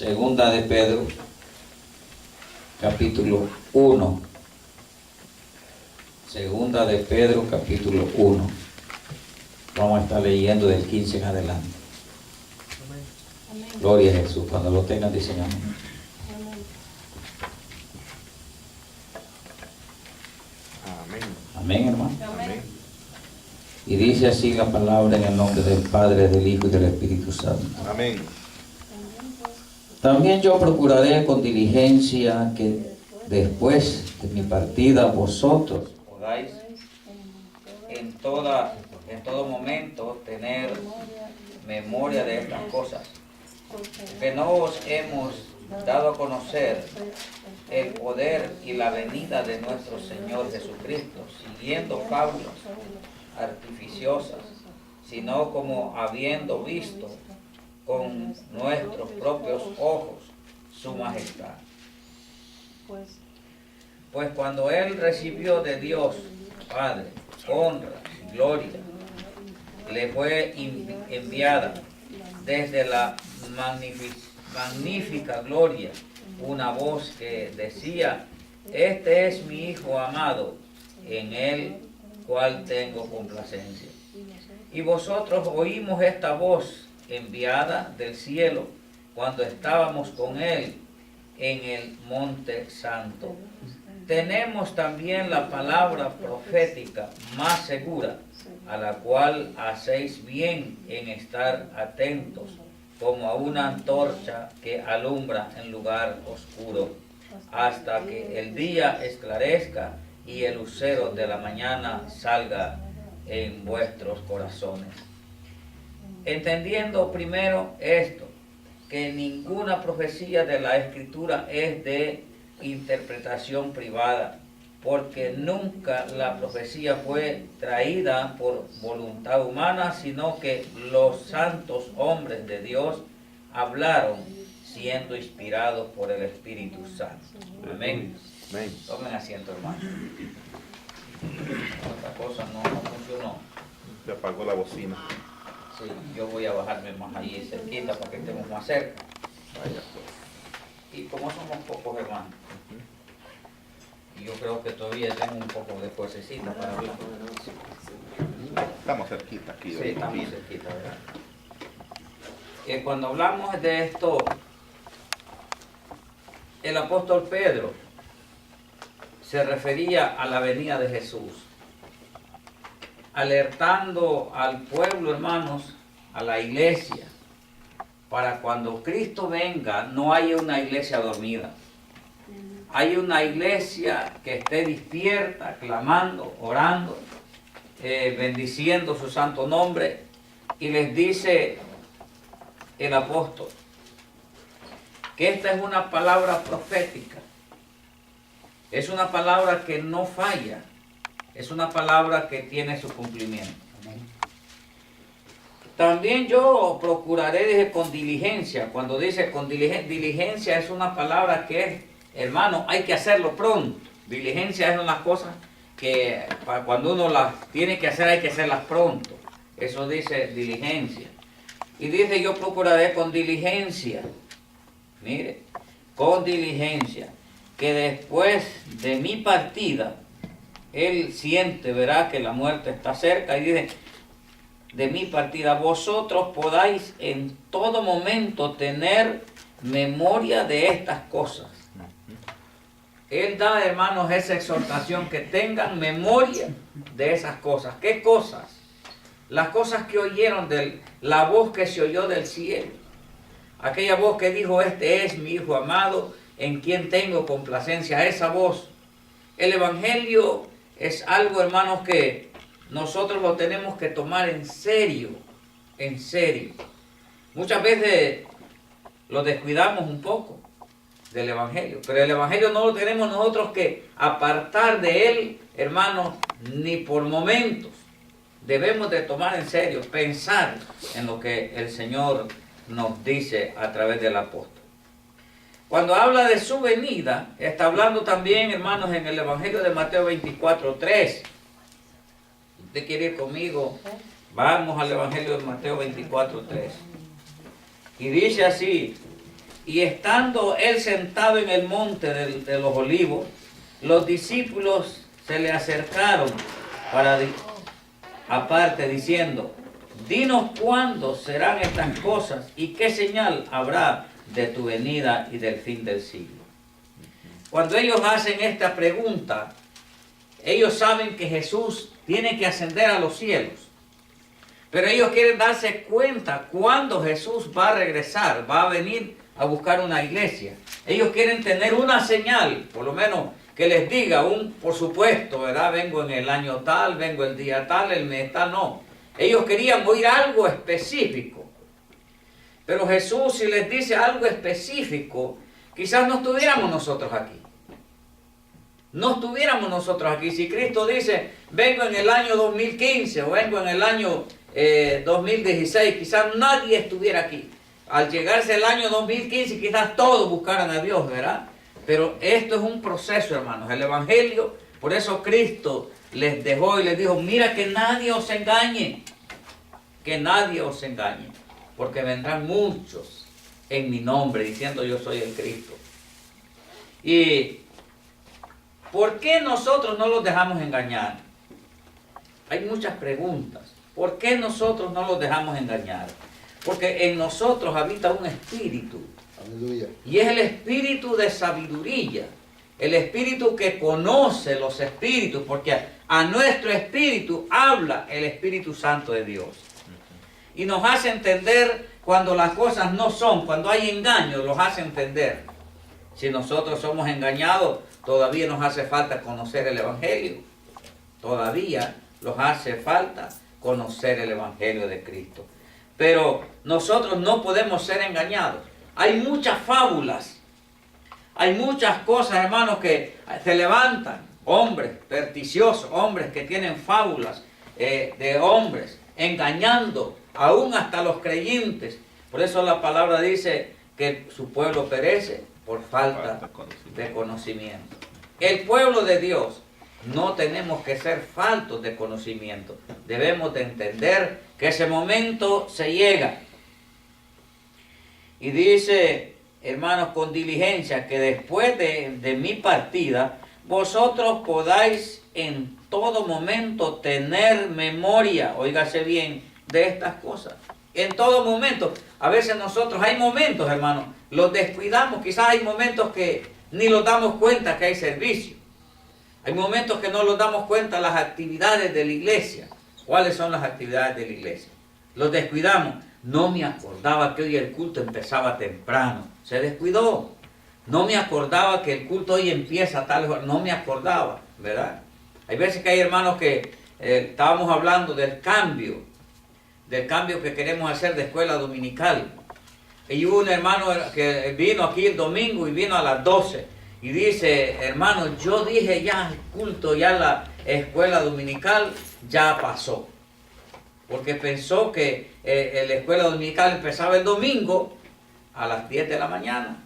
Segunda de Pedro, capítulo 1. Segunda de Pedro, capítulo 1. Vamos a estar leyendo del 15 en adelante. Amén. Gloria a Jesús. Cuando lo tengan, dicen amén. Amén. Amén, hermano. Amén. Y dice así la palabra en el nombre del Padre, del Hijo y del Espíritu Santo. Amén. También yo procuraré con diligencia que después de mi partida vosotros podáis en todo momento tener memoria de estas cosas, que no os hemos dado a conocer el poder y la venida de nuestro Señor Jesucristo, siguiendo fábulas artificiosas, sino como habiendo visto con nuestros propios ojos su majestad. Pues cuando Él recibió de Dios Padre honra y gloria, le fue enviada desde la magnífica gloria una voz que decía: este es mi Hijo amado, en el cual tengo complacencia. Y vosotros oímos esta voz enviada del cielo cuando estábamos con Él en el monte santo. Tenemos también la palabra profética más segura, a la cual hacéis bien en estar atentos, como a una antorcha que alumbra en lugar oscuro, hasta que el día esclarezca y el lucero de la mañana salga en vuestros corazones. Entendiendo primero esto, que ninguna profecía de la Escritura es de interpretación privada, porque nunca la profecía fue traída por voluntad humana, sino que los santos hombres de Dios hablaron siendo inspirados por el Espíritu Santo. Amén. Amén. Tomen asiento, hermano. Otra cosa no funcionó. Se apagó la bocina. Sí, yo voy a bajarme más allí cerquita para que estemos más cerca. Vaya pues. Y como somos pocos hermanos, y yo creo que todavía tengo un poco de fuercecita para hablar. Estamos cerquita aquí. Sí, estamos cerquita, ¿verdad? Cuando hablamos de esto, el apóstol Pedro se refería a la venida de Jesús, alertando al pueblo, hermanos, a la iglesia, para cuando Cristo venga no haya una iglesia dormida. Hay una iglesia que esté despierta, clamando, orando, bendiciendo su santo nombre. Y les dice el apóstol que esta es una palabra profética. Es una palabra que no falla. Es una palabra que tiene su cumplimiento. También yo procuraré con diligencia. Cuando dice con diligencia es una palabra que es, hermano, hay que hacerlo pronto. Diligencia es una cosa que cuando uno las tiene que hacer hay que hacerlas pronto. Eso dice diligencia. Y dice yo procuraré con diligencia. Mire, con diligencia. Que después de mi partida, él siente, verá que la muerte está cerca y dice, de mi partida, vosotros podáis en todo momento tener memoria de estas cosas. Él da, hermanos, esa exhortación, que tengan memoria de esas cosas. ¿Qué cosas? Las cosas que oyeron, la voz que se oyó del cielo. Aquella voz que dijo, este es mi Hijo amado, en quien tengo complacencia. Esa voz. El Evangelio es algo, hermanos, que nosotros lo tenemos que tomar en serio, en serio. Muchas veces lo descuidamos un poco del Evangelio, pero el Evangelio no lo tenemos nosotros que apartar de él, hermanos, ni por momentos. Debemos de tomar en serio, pensar en lo que el Señor nos dice a través del apóstol. Cuando habla de su venida, está hablando también, hermanos, en el Evangelio de Mateo 24:3. ¿Usted quiere ir conmigo? Vamos al Evangelio de Mateo 24:3. Y dice así: Y estando él sentado en el monte de los olivos, los discípulos se le acercaron aparte diciendo, dinos cuándo serán estas cosas y qué señal habrá de tu venida y del fin del siglo. Cuando ellos hacen esta pregunta, ellos saben que Jesús tiene que ascender a los cielos. Pero ellos quieren darse cuenta cuándo Jesús va a regresar, va a venir a buscar una iglesia. Ellos quieren tener una señal, por lo menos que les diga, por supuesto, ¿verdad? Vengo en el año tal, vengo el día tal, el mes tal, no. Ellos querían oír algo específico. Pero Jesús, si les dice algo específico, quizás no estuviéramos nosotros aquí. No estuviéramos nosotros aquí. Si Cristo dice, vengo en el año 2015 o vengo en el año 2016, quizás nadie estuviera aquí. Al llegarse el año 2015, quizás todos buscaran a Dios, ¿verdad? Pero esto es un proceso, hermanos. El Evangelio, por eso Cristo les dejó y les dijo, mira que nadie os engañe. Que nadie os engañe. Porque vendrán muchos en mi nombre diciendo yo soy el Cristo. Y ¿por qué nosotros no los dejamos engañar? Hay muchas preguntas. ¿Por qué nosotros no los dejamos engañar? Porque en nosotros habita un espíritu. Aleluya. Y es el espíritu de sabiduría. El espíritu que conoce los espíritus. Porque a nuestro espíritu habla el Espíritu Santo de Dios. Y nos hace entender cuando las cosas no son, cuando hay engaños, los hace entender. Si nosotros somos engañados, todavía nos hace falta conocer el Evangelio. Todavía nos hace falta conocer el Evangelio de Cristo. Pero nosotros no podemos ser engañados. Hay muchas fábulas. Hay muchas cosas, hermanos, que se levantan. Hombres perniciosos, hombres que tienen fábulas de hombres, engañando aún hasta los creyentes. Por eso la palabra dice que su pueblo perece por falta de conocimiento. El pueblo de Dios no tenemos que ser faltos de conocimiento. Debemos de entender que ese momento se llega. Y dice, hermanos, con diligencia, que después de mi partida, vosotros podáis en todo momento tener memoria, óigase bien, de estas cosas. En todo momento. A veces nosotros, hay momentos, hermanos, los descuidamos. Quizás hay momentos que ni nos damos cuenta que hay servicio. Hay momentos que no nos damos cuenta las actividades de la iglesia. ¿Cuáles son las actividades de la iglesia? Los descuidamos. No me acordaba que hoy el culto empezaba temprano. Se descuidó. No me acordaba que el culto hoy empieza a tal hora. No me acordaba, ¿verdad? Hay veces que hay hermanos que estábamos hablando del cambio que queremos hacer de escuela dominical. Y hubo un hermano que vino aquí el domingo y vino a las 12. Y dice, hermano, yo dije ya el culto, ya la escuela dominical ya pasó. Porque pensó que la escuela dominical empezaba el domingo a las 10 de la mañana,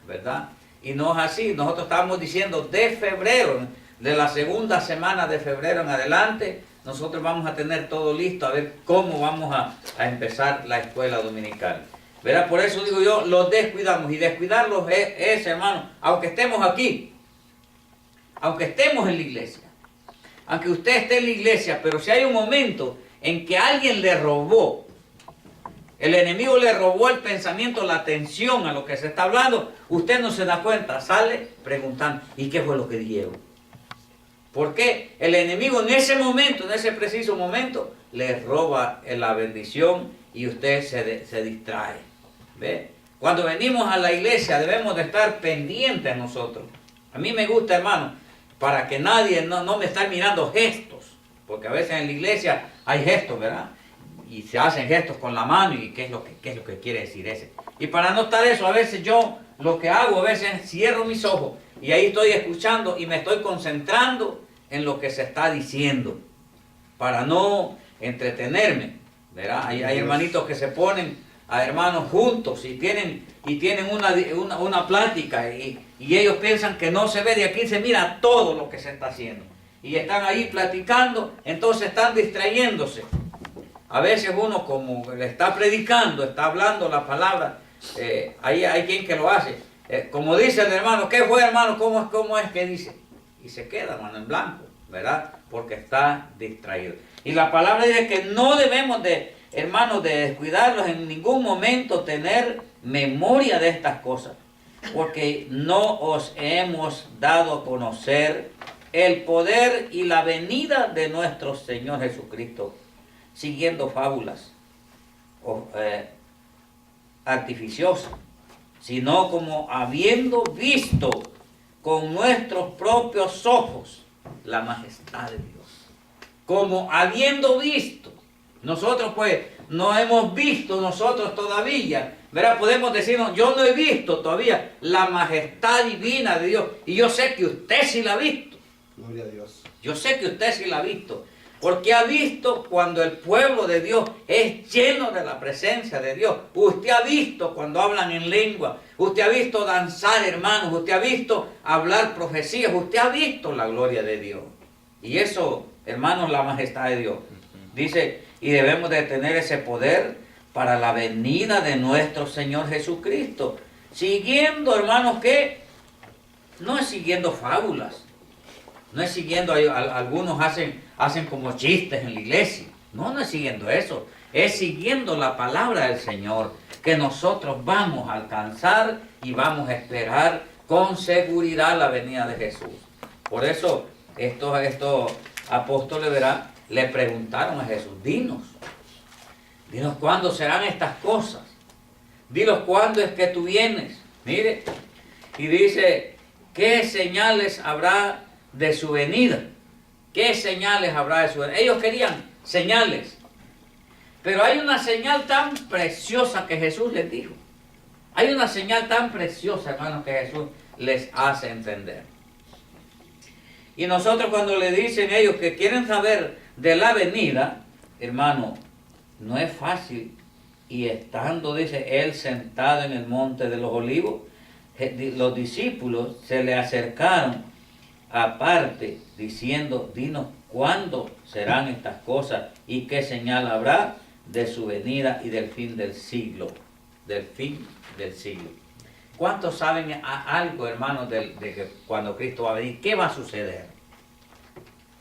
¿verdad? Y no es así. Nosotros estábamos diciendo de febrero, de la segunda semana de febrero en adelante, nosotros vamos a tener todo listo a ver cómo vamos a empezar la escuela dominical. ¿Verdad? Por eso digo yo, los descuidamos. Y descuidarlos es, hermano, aunque estemos aquí, aunque estemos en la iglesia, aunque usted esté en la iglesia, pero si hay un momento en que alguien le robó, el enemigo le robó el pensamiento, la atención a lo que se está hablando, usted no se da cuenta, sale preguntando, ¿y qué fue lo que dijeron? Porque el enemigo en ese momento, en ese preciso momento, le roba la bendición y usted se distrae. ¿Ve? Cuando venimos a la iglesia debemos de estar pendientes a nosotros. A mí me gusta, hermano, para que nadie no me esté mirando gestos, porque a veces en la iglesia hay gestos, ¿verdad? Y se hacen gestos con la mano y qué es lo que quiere decir ese. Y para no estar eso, a veces yo lo que hago, a veces cierro mis ojos y ahí estoy escuchando y me estoy concentrando en lo que se está diciendo, para no entretenerme, ¿verdad? Hay hermanitos que se ponen a hermanos juntos y tienen una plática y ellos piensan que no se ve, de aquí se mira todo lo que se está haciendo. Y están ahí platicando, entonces están distrayéndose. A veces uno, como le está predicando, está hablando la palabra, hay quien que lo hace. Como dice el hermano, ¿qué fue, hermano? ¿Cómo es que dice? Y se queda, hermano, en blanco, ¿verdad? Porque está distraído. Y la palabra dice que no debemos de, hermanos, de descuidarlos en ningún momento, tener memoria de estas cosas, porque no os hemos dado a conocer el poder y la venida de nuestro Señor Jesucristo, siguiendo fábulas artificiosas, sino como habiendo visto con nuestros propios ojos la majestad de Dios. Como habiendo visto. Nosotros pues no hemos visto nosotros todavía, ¿verdad? Podemos decirnos, yo no he visto todavía la majestad divina de Dios. Y yo sé que usted sí la ha visto. Gloria a Dios. Yo sé que usted sí la ha visto. Porque ha visto cuando el pueblo de Dios es lleno de la presencia de Dios. Usted ha visto cuando hablan en lengua. Usted ha visto danzar, hermanos. Usted ha visto hablar profecías. Usted ha visto la gloria de Dios. Y eso, hermanos, la majestad de Dios. Dice, y debemos de tener ese poder para la venida de nuestro Señor Jesucristo. Siguiendo, hermanos, ¿qué? No es siguiendo fábulas. No es siguiendo, algunos hacen como chistes en la iglesia. No es siguiendo eso. Es siguiendo la palabra del Señor, que nosotros vamos a alcanzar y vamos a esperar con seguridad la venida de Jesús. Por eso estos apóstoles, ¿verdad?, le preguntaron a Jesús, dinos cuándo serán estas cosas. Dinos cuándo es que tú vienes. Mire, y dice, ¿qué señales habrá de su venida? ¿Qué señales habrá de su venida? Ellos querían señales. Pero hay una señal tan preciosa que Jesús les dijo. Hay una señal tan preciosa, hermanos, que Jesús les hace entender. Y nosotros cuando le dicen ellos que quieren saber de la venida, hermano, no es fácil. Y estando, dice, él sentado en el monte de los olivos, los discípulos se le acercaron aparte, diciendo, dinos cuándo serán estas cosas y qué señal habrá de su venida y del fin del siglo. Del fin del siglo. ¿Cuántos saben algo, hermanos, de que cuando Cristo va a venir? ¿Qué va a suceder?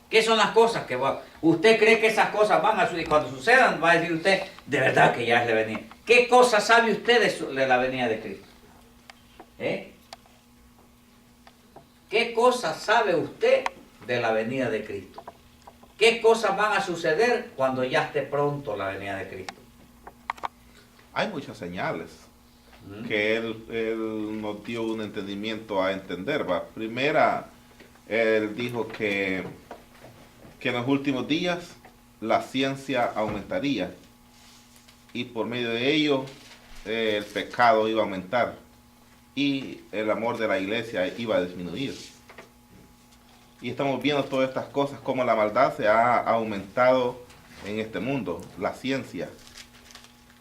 ¿Qué son las cosas que va? ¿Usted cree que esas cosas van a suceder? Cuando sucedan, va a decir usted, de verdad que ya es la venida. ¿Qué cosas sabe usted de la venida de Cristo? ¿Qué cosas sabe usted de la venida de Cristo? ¿Qué cosas van a suceder cuando ya esté pronto la venida de Cristo? Hay muchas señales que él nos dio un entendimiento a entender, ¿va? Primera, él dijo que en los últimos días la ciencia aumentaría y por medio de ello el pecado iba a aumentar y el amor de la iglesia iba a disminuir. Y estamos viendo todas estas cosas, como la maldad se ha aumentado en este mundo, la ciencia.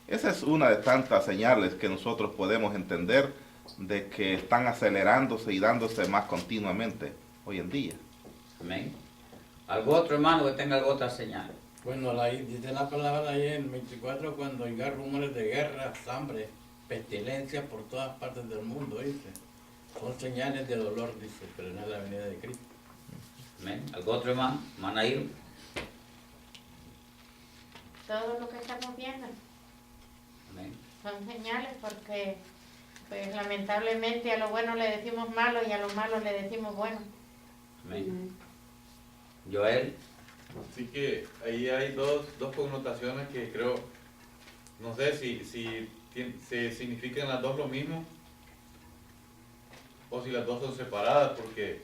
Esa es una de tantas señales que nosotros podemos entender de que están acelerándose y dándose más continuamente hoy en día. Amén. ¿Algo otro, hermano, que tenga alguna otra señal? Bueno, dice la palabra ahí en 24, cuando oiga rumores de guerra, hambre, pestilencia por todas partes del mundo, dice. Son señales de dolor, dice, pero no es la venida de Cristo. Amén. ¿Algo otro, hermano? Manaíro. Todo lo que estamos viendo Amén. son señales, porque pues lamentablemente a lo bueno le decimos malo y a lo malo le decimos bueno. Amén. Joel. Así que ahí hay dos connotaciones que creo, no sé si se significan las dos lo mismo o si las dos son separadas, porque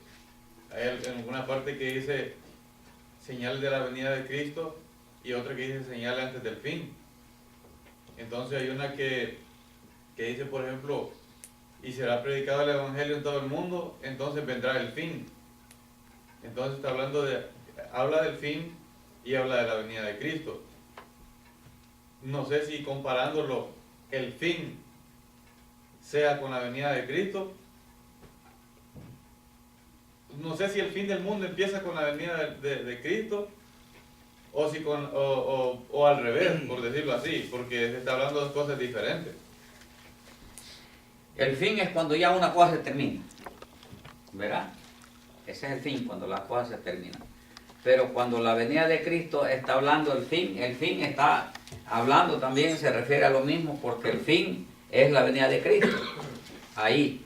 hay en alguna parte que dice señal de la venida de Cristo y otra que dice señal antes del fin. Entonces hay una que dice, por ejemplo, y será predicado el evangelio en todo el mundo, entonces vendrá el fin. Entonces está habla del fin y habla de la venida de Cristo. No sé si comparándolo, el fin sea con la venida de Cristo. No sé si el fin del mundo empieza con la venida de Cristo o si o al revés, por decirlo así, porque se está hablando de cosas diferentes. El fin es cuando ya una cosa se termina. ¿Verdad? Ese es el fin, cuando las cosas se terminan. Pero cuando la venida de Cristo está hablando del fin, el fin está hablando también, se refiere a lo mismo, porque el fin es la venida de Cristo. Ahí,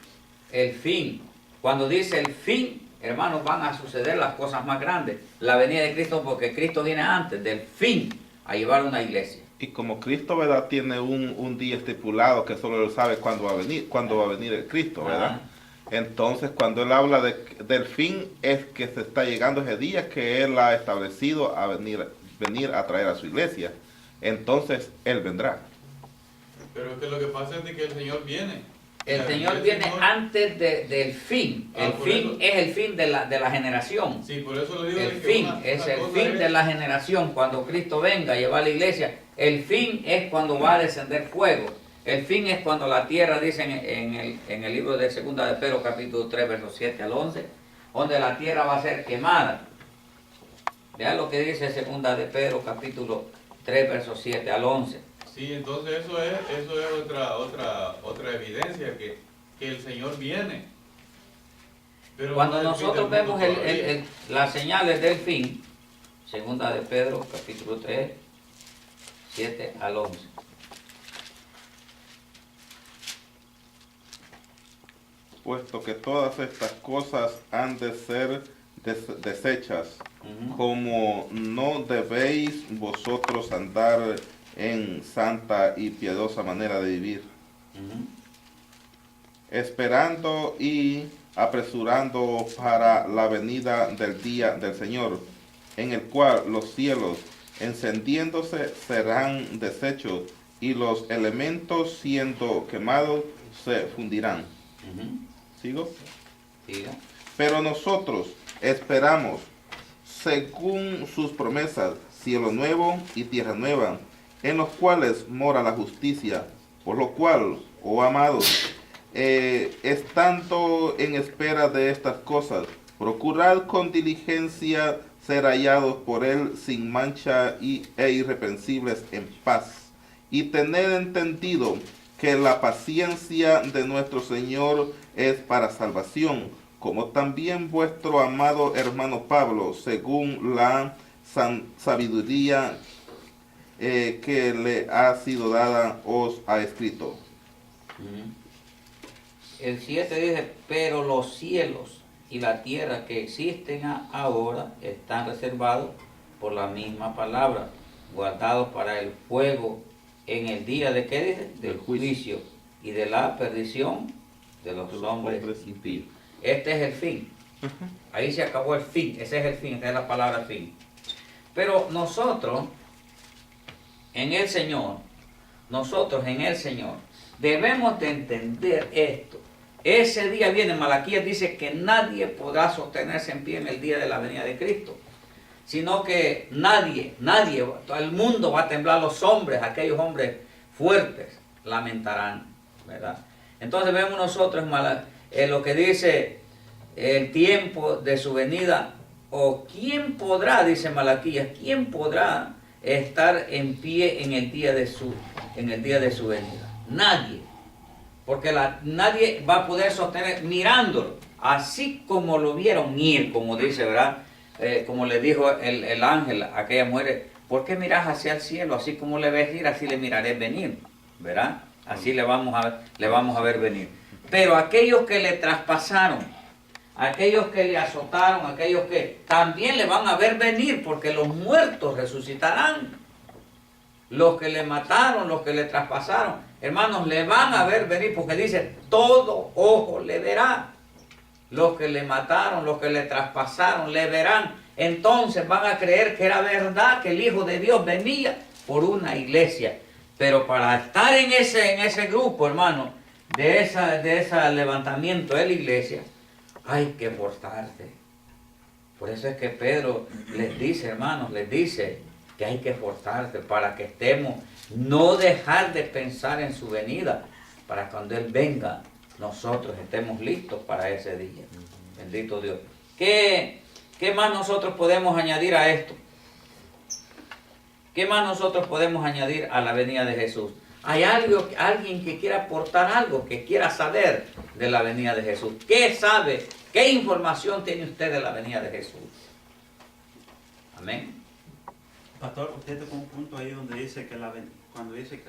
el fin. Cuando dice el fin, hermanos, van a suceder las cosas más grandes. La venida de Cristo, porque Cristo viene antes del fin a llevar una iglesia. Y como Cristo, ¿verdad? Tiene un día estipulado que solo él sabe cuándo va a venir el Cristo, ¿verdad? Entonces, cuando él habla del fin, es que se está llegando ese día que él ha establecido a venir a traer a su iglesia. Entonces, él vendrá. Pero es que lo que pasa es de que el Señor viene. El Señor viene antes del fin. El fin es el fin de la generación. Sí, por eso le digo El que fin es el fin de la generación. Cuando Cristo venga a llevar a la iglesia, el fin es cuando va a descender fuego. El fin es cuando la tierra, dice en el libro de 2 de Pedro, capítulo 3, versos 7 al 11, donde la tierra va a ser quemada. Vean lo que dice 2 de Pedro, capítulo 3, versos 7 al 11. Sí, entonces eso es otra evidencia que el Señor viene. Pero Cuando no es el fin nosotros del mundo vemos todavía. las señales del fin, 2 de Pedro, capítulo 3, 7 al 11. Puesto que todas estas cosas han de ser desechas, como no debéis vosotros andar en santa y piadosa manera de vivir, esperando y apresurando para la venida del día del Señor, en el cual los cielos encendiéndose serán deshechos y los elementos siendo quemados se fundirán. ¿Sigo? Siga. Pero nosotros esperamos, según sus promesas, cielo nuevo y tierra nueva, en los cuales mora la justicia, por lo cual, oh amados, estando en espera de estas cosas, procurad con diligencia ser hallados por él sin mancha e irreprensibles en paz, y tener entendido que la paciencia de nuestro Señor es para salvación, como también vuestro amado hermano Pablo, según la sabiduría que le ha sido dada, os ha escrito. El 7 dice, pero los cielos y la tierra que existen ahora están reservados por la misma palabra, guardados para el fuego en el día de ¿qué dice? Del juicio y de la perdición de los hombres impíos. Este es el fin. Ahí se acabó el fin. Ese es el fin. Esa es la palabra fin. Pero nosotros en el Señor, debemos de entender esto. Ese día viene, Malaquías dice que nadie podrá sostenerse en pie en el día de la venida de Cristo, sino que nadie, todo el mundo va a temblar, los hombres, aquellos hombres fuertes, lamentarán, ¿verdad? Entonces vemos nosotros lo que dice el tiempo de su venida, o quién podrá, dice Malaquías, quién podrá estar en pie en el día de su venida. Nadie, porque nadie va a poder sostener mirándolo, así como lo vieron ir, como dice, ¿verdad? Como le dijo el ángel a aquella mujer, ¿por qué miras hacia el cielo? Así como le ves ir, así le miraré venir, ¿verdad? Así le vamos a ver venir. Pero aquellos que le traspasaron, aquellos que le azotaron, aquellos que también le van a ver venir, porque los muertos resucitarán. Los que le mataron, los que le traspasaron, hermanos, le van a ver venir, porque dice, todo ojo le verá. Los que le mataron, los que le traspasaron, le verán. Entonces van a creer que era verdad, que el Hijo de Dios venía por una iglesia. Pero para estar en ese grupo, hermano, de ese levantamiento de la iglesia, hay que esforzarse. Por eso es que Pedro les dice, hermanos, les dice que hay que esforzarse para que estemos, no dejar de pensar en su venida, para cuando Él venga, nosotros estemos listos para ese día. Bendito Dios. ¿Qué más nosotros podemos añadir a esto? ¿Qué más nosotros podemos añadir a la venida de Jesús? ¿Hay alguien que quiera aportar algo, que quiera saber de la venida de Jesús? ¿Qué sabe? ¿Qué información tiene usted de la venida de Jesús? Amén. Pastor, usted tocó un punto ahí donde dice que cuando dice que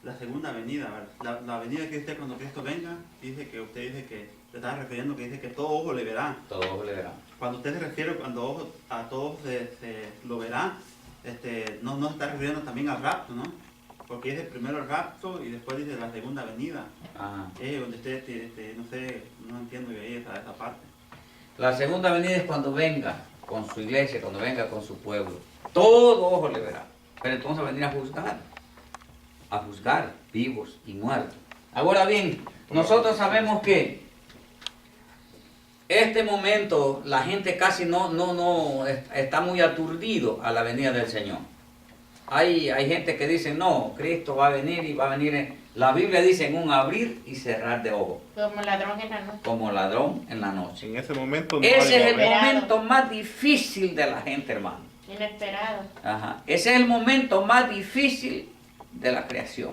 la segunda venida, ¿verdad? La venida que dice cuando Cristo venga, dice que usted dice que se está refiriendo que dice que todo ojo le verá. Todo ojo le verá. Cuando usted se refiere cuando a todos se lo verá, no se está refiriendo también al rapto, ¿no? Porque dice primero el rapto y después dice la segunda venida. Ajá. Donde usted, no sé, no entiendo yo ahí esa parte. La segunda venida es cuando venga con su iglesia, cuando venga con su pueblo. Todo ojo le verá. Pero entonces va a venir a juzgar vivos y muertos. Ahora bien, nosotros sabemos que este momento la gente casi no está muy aturdido a la venida del Señor. Hay gente que dice, no, Cristo va a venir y va a venir. La Biblia dice en un abrir y cerrar de ojos. Como ladrón en la noche. Como ladrón en la noche. En ese momento no Ese hay es el momento. momento más difícil de la gente, hermano. Inesperado. Ajá. Ese es el momento más difícil de la creación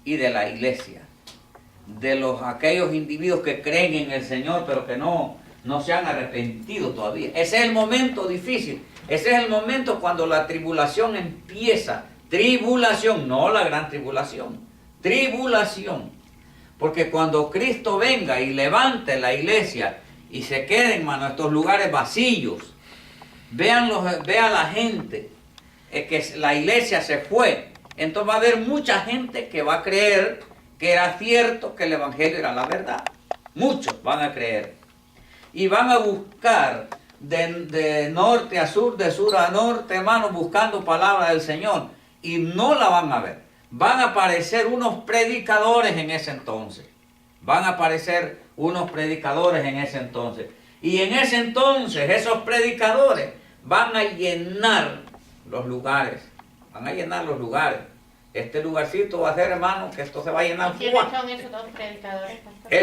y de la iglesia. De aquellos individuos que creen en el Señor, pero que no se han arrepentido todavía. Ese es el momento difícil. Ese es el momento cuando la tribulación empieza. Tribulación, no la gran tribulación. Tribulación. Porque cuando Cristo venga y levante la iglesia y se queden, hermano, estos lugares vacíos, vea la gente, que la iglesia se fue, entonces va a haber mucha gente que va a creer que era cierto, que el evangelio era la verdad. Muchos van a creer. Y van a buscar de norte a sur, de sur a norte, hermano, buscando palabra del Señor. Y no la van a ver. Van a aparecer unos predicadores en ese entonces. Van a aparecer unos predicadores en ese entonces. Y en ese entonces esos predicadores van a llenar los lugares. Van a llenar los lugares. Este lugarcito va a ser, hermano, que esto se va a llenar. ¿Y quiénes son esos dos predicadores, pastor?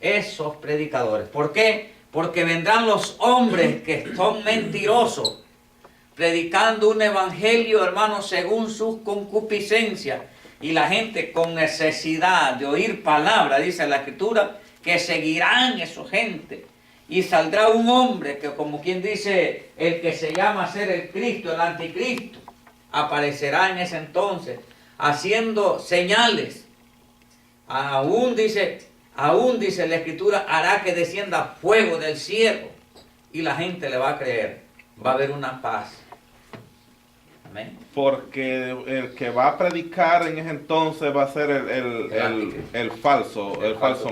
Esos predicadores. ¿Por qué? Porque vendrán los hombres que son mentirosos, predicando un evangelio, hermano, según sus concupiscencias. Y la gente con necesidad de oír palabra, dice la Escritura, que seguirán esa gente. Y saldrá un hombre que, como quien dice, el que se llama ser el Cristo, el anticristo, aparecerá en ese entonces, haciendo señales. Aún dice la Escritura, hará que descienda fuego del cielo. Y la gente le va a creer. Va a haber una paz. Amén. Porque el que va a predicar en ese entonces va a ser el falso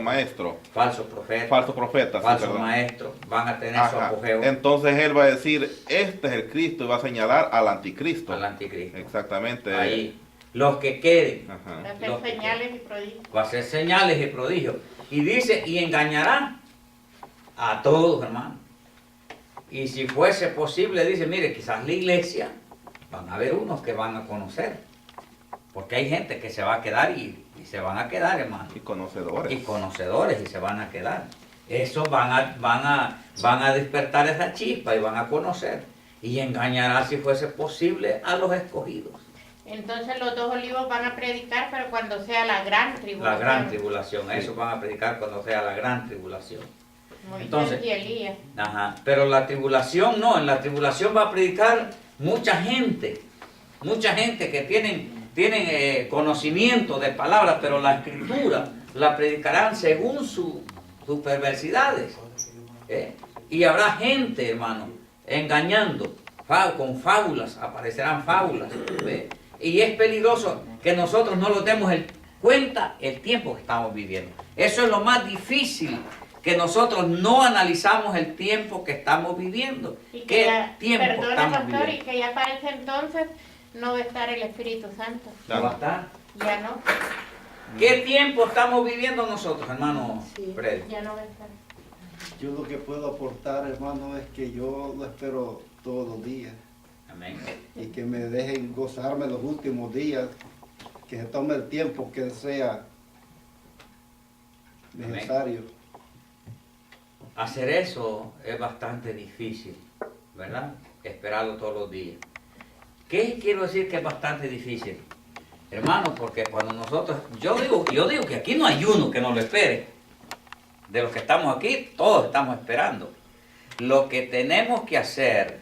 maestro. Falso profeta. Falso profeta. Falso sí, perdón. maestro. Van a tener su Ajá. apogeo. Entonces él va a decir, este es el Cristo, y va a señalar al anticristo. Al anticristo. Exactamente. Ahí. Los que queden. Ajá. Va a hacer Los que señales y prodigios. Va a hacer señales y prodigios. Y dice, y engañará a todos, hermano. Y si fuese posible, dice, mire, quizás la iglesia, van a haber unos que van a conocer. Porque hay gente que se va a quedar y se van a quedar, hermano. Y conocedores. Y conocedores y se van a quedar. Eso van a despertar esa chispa y van a conocer. Y engañará, si fuese posible, a los escogidos. Entonces los dos olivos van a predicar, pero cuando sea la gran tribulación. La gran tribulación. Eso van a predicar cuando sea la gran tribulación. Moisés Entonces, y Elías. Ajá. Pero la tribulación no. En la tribulación va a predicar mucha gente. Mucha gente que tienen conocimiento de palabras, pero la escritura la predicarán según sus perversidades. Y habrá gente, hermano, engañando, con fábulas, aparecerán fábulas. ¿Ve? Y es peligroso que nosotros no nos demos cuenta el tiempo que estamos viviendo. Eso es lo más difícil, que nosotros no analizamos el tiempo que estamos viviendo. Y que ¿Qué ya, tiempo perdona, estamos pastor, y viviendo? que ya para ese entonces no va a estar el Espíritu Santo. ¿No va a estar? Ya no. ¿Qué tiempo estamos viviendo nosotros, hermano Fred? Ya no va a estar. Yo lo que puedo aportar, hermano, es que yo lo espero todos los días Amén. y que me dejen gozarme los últimos días, que se tome el tiempo que sea necesario. Hacer eso es bastante difícil, ¿verdad? Esperarlo todos los días. ¿Qué quiero decir que es bastante difícil? Hermano, porque cuando nosotros, yo digo que aquí no hay uno que no lo espere. De los que estamos aquí, todos estamos esperando. Lo que tenemos que hacer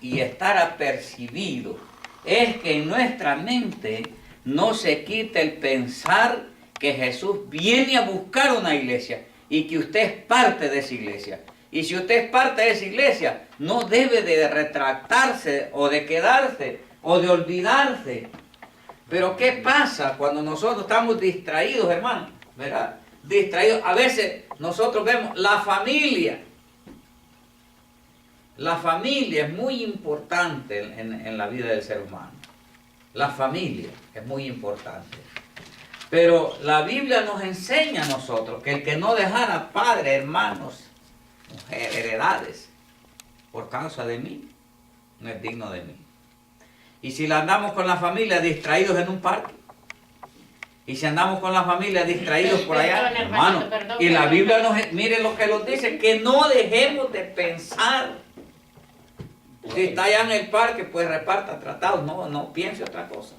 y estar apercibidos es que en nuestra mente no se quite el pensar que Jesús viene a buscar una iglesia y que usted es parte de esa iglesia. Y si usted es parte de esa iglesia, no debe de retractarse o de quedarse o de olvidarse. Pero ¿qué pasa cuando nosotros estamos distraídos, hermano? ¿Verdad? Distraídos. A veces nosotros vemos la familia. La familia es muy importante en la vida del ser humano. La familia es muy importante. Pero la Biblia nos enseña a nosotros que el que no dejara padre, hermanos, mujer, heredades, por causa de mí, no es digno de mí. Y si la andamos con la familia distraídos en un parque, y si andamos con la familia distraídos por allá, Perdón, hermano, perdón, y la perdón. Biblia nos, mire lo que nos dice, que no dejemos de pensar. Si está allá en el parque, pues reparta tratados, no piense otra cosa.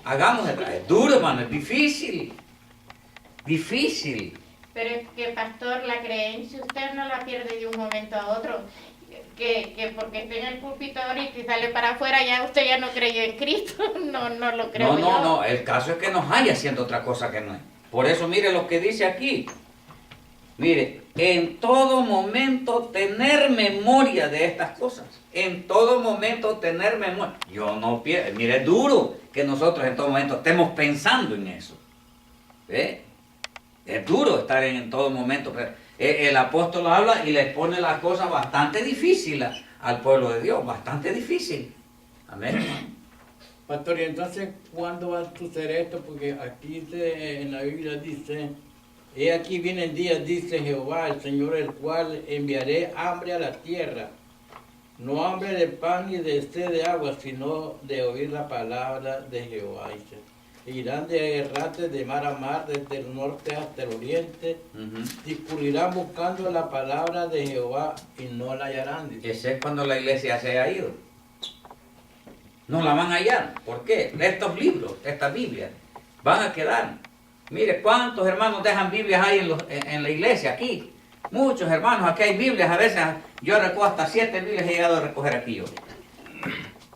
Hagamos, es duro, hermano, es difícil. Difícil. Pero es que, pastor, la creencia usted no la pierde de un momento a otro. Que porque esté en el púlpito ahorita y sale para afuera, ya usted ya no creyó en Cristo. No lo creo yo. No, el caso es que nos haya haciendo otra cosa que no es. Por eso mire lo que dice aquí. Mire, en todo momento tener memoria de estas cosas. En todo momento tener memoria. Yo no pierdo. Mire, es duro que nosotros en todo momento estemos pensando en eso. ¿Ve? Es duro estar en todo momento. El apóstol habla y le pone las cosas bastante difíciles al pueblo de Dios. Bastante difícil. Amén. Pastor, y entonces, ¿cuándo va a suceder esto? Porque aquí en la Biblia dice, he aquí vienen días, dice Jehová, el Señor, el cual enviaré hambre a la tierra. No hambre de pan ni de sed de agua, sino de oír la palabra de Jehová. Dice. Irán de errantes de mar a mar, desde el norte hasta el oriente, discurrirán buscando la palabra de Jehová y no la hallarán. Dice. Ese es cuando la iglesia se ha ido. No la van a hallar. ¿Por qué? Estos libros, estas Biblias, van a quedar. Mire, ¿cuántos hermanos dejan Biblias hay en la iglesia aquí? Muchos hermanos, aquí hay Biblias, a veces yo recojo hasta 7 Biblias he llegado a recoger aquí yo.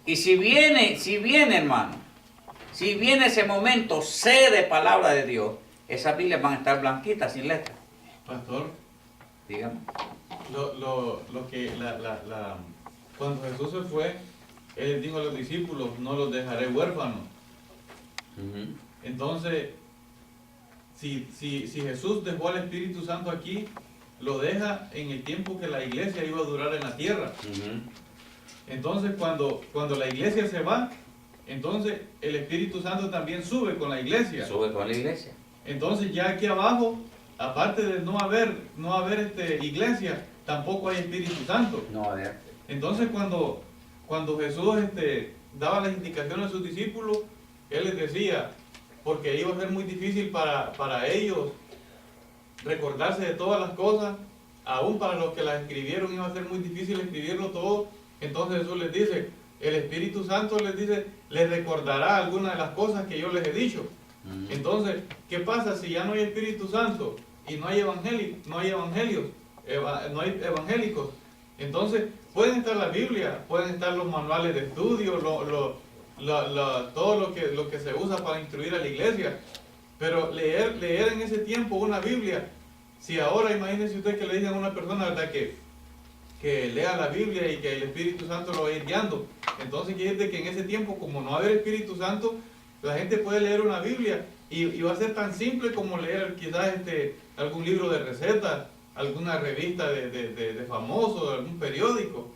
Y si viene hermano, si viene ese momento, sé de palabra de Dios, esas Biblias van a estar blanquitas, sin letras. Pastor, Dígame. Cuando Jesús se fue, Él dijo a los discípulos, no los dejaré huérfanos. Entonces, si Jesús dejó al Espíritu Santo aquí, lo deja en el tiempo que la iglesia iba a durar en la tierra. Entonces, cuando la iglesia se va, entonces el Espíritu Santo también sube con la iglesia. Sube con la iglesia. Entonces ya aquí abajo, aparte de no haber iglesia, tampoco hay Espíritu Santo. No, a ver. Entonces cuando Jesús daba las indicaciones a sus discípulos, Él les decía, porque iba a ser muy difícil para ellos recordarse de todas las cosas, aún para los que las escribieron iba a ser muy difícil escribirlo todo. Entonces Jesús les dice, el Espíritu Santo les dice, les recordará algunas de las cosas que yo les he dicho. Entonces, ¿qué pasa si ya no hay Espíritu Santo y no hay evangélicos? No hay evangélicos. Entonces, pueden estar la Biblia, pueden estar los manuales de estudio, todo lo que se usa para instruir a la iglesia. Pero leer en ese tiempo una Biblia, si ahora imagínense usted que le digan a una persona, ¿verdad?, que lea la Biblia y que el Espíritu Santo lo va a ir guiando. Entonces quiere decir que en ese tiempo, como no va a haber Espíritu Santo, la gente puede leer una Biblia y va a ser tan simple como leer quizás algún libro de recetas, alguna revista de famosos, algún periódico.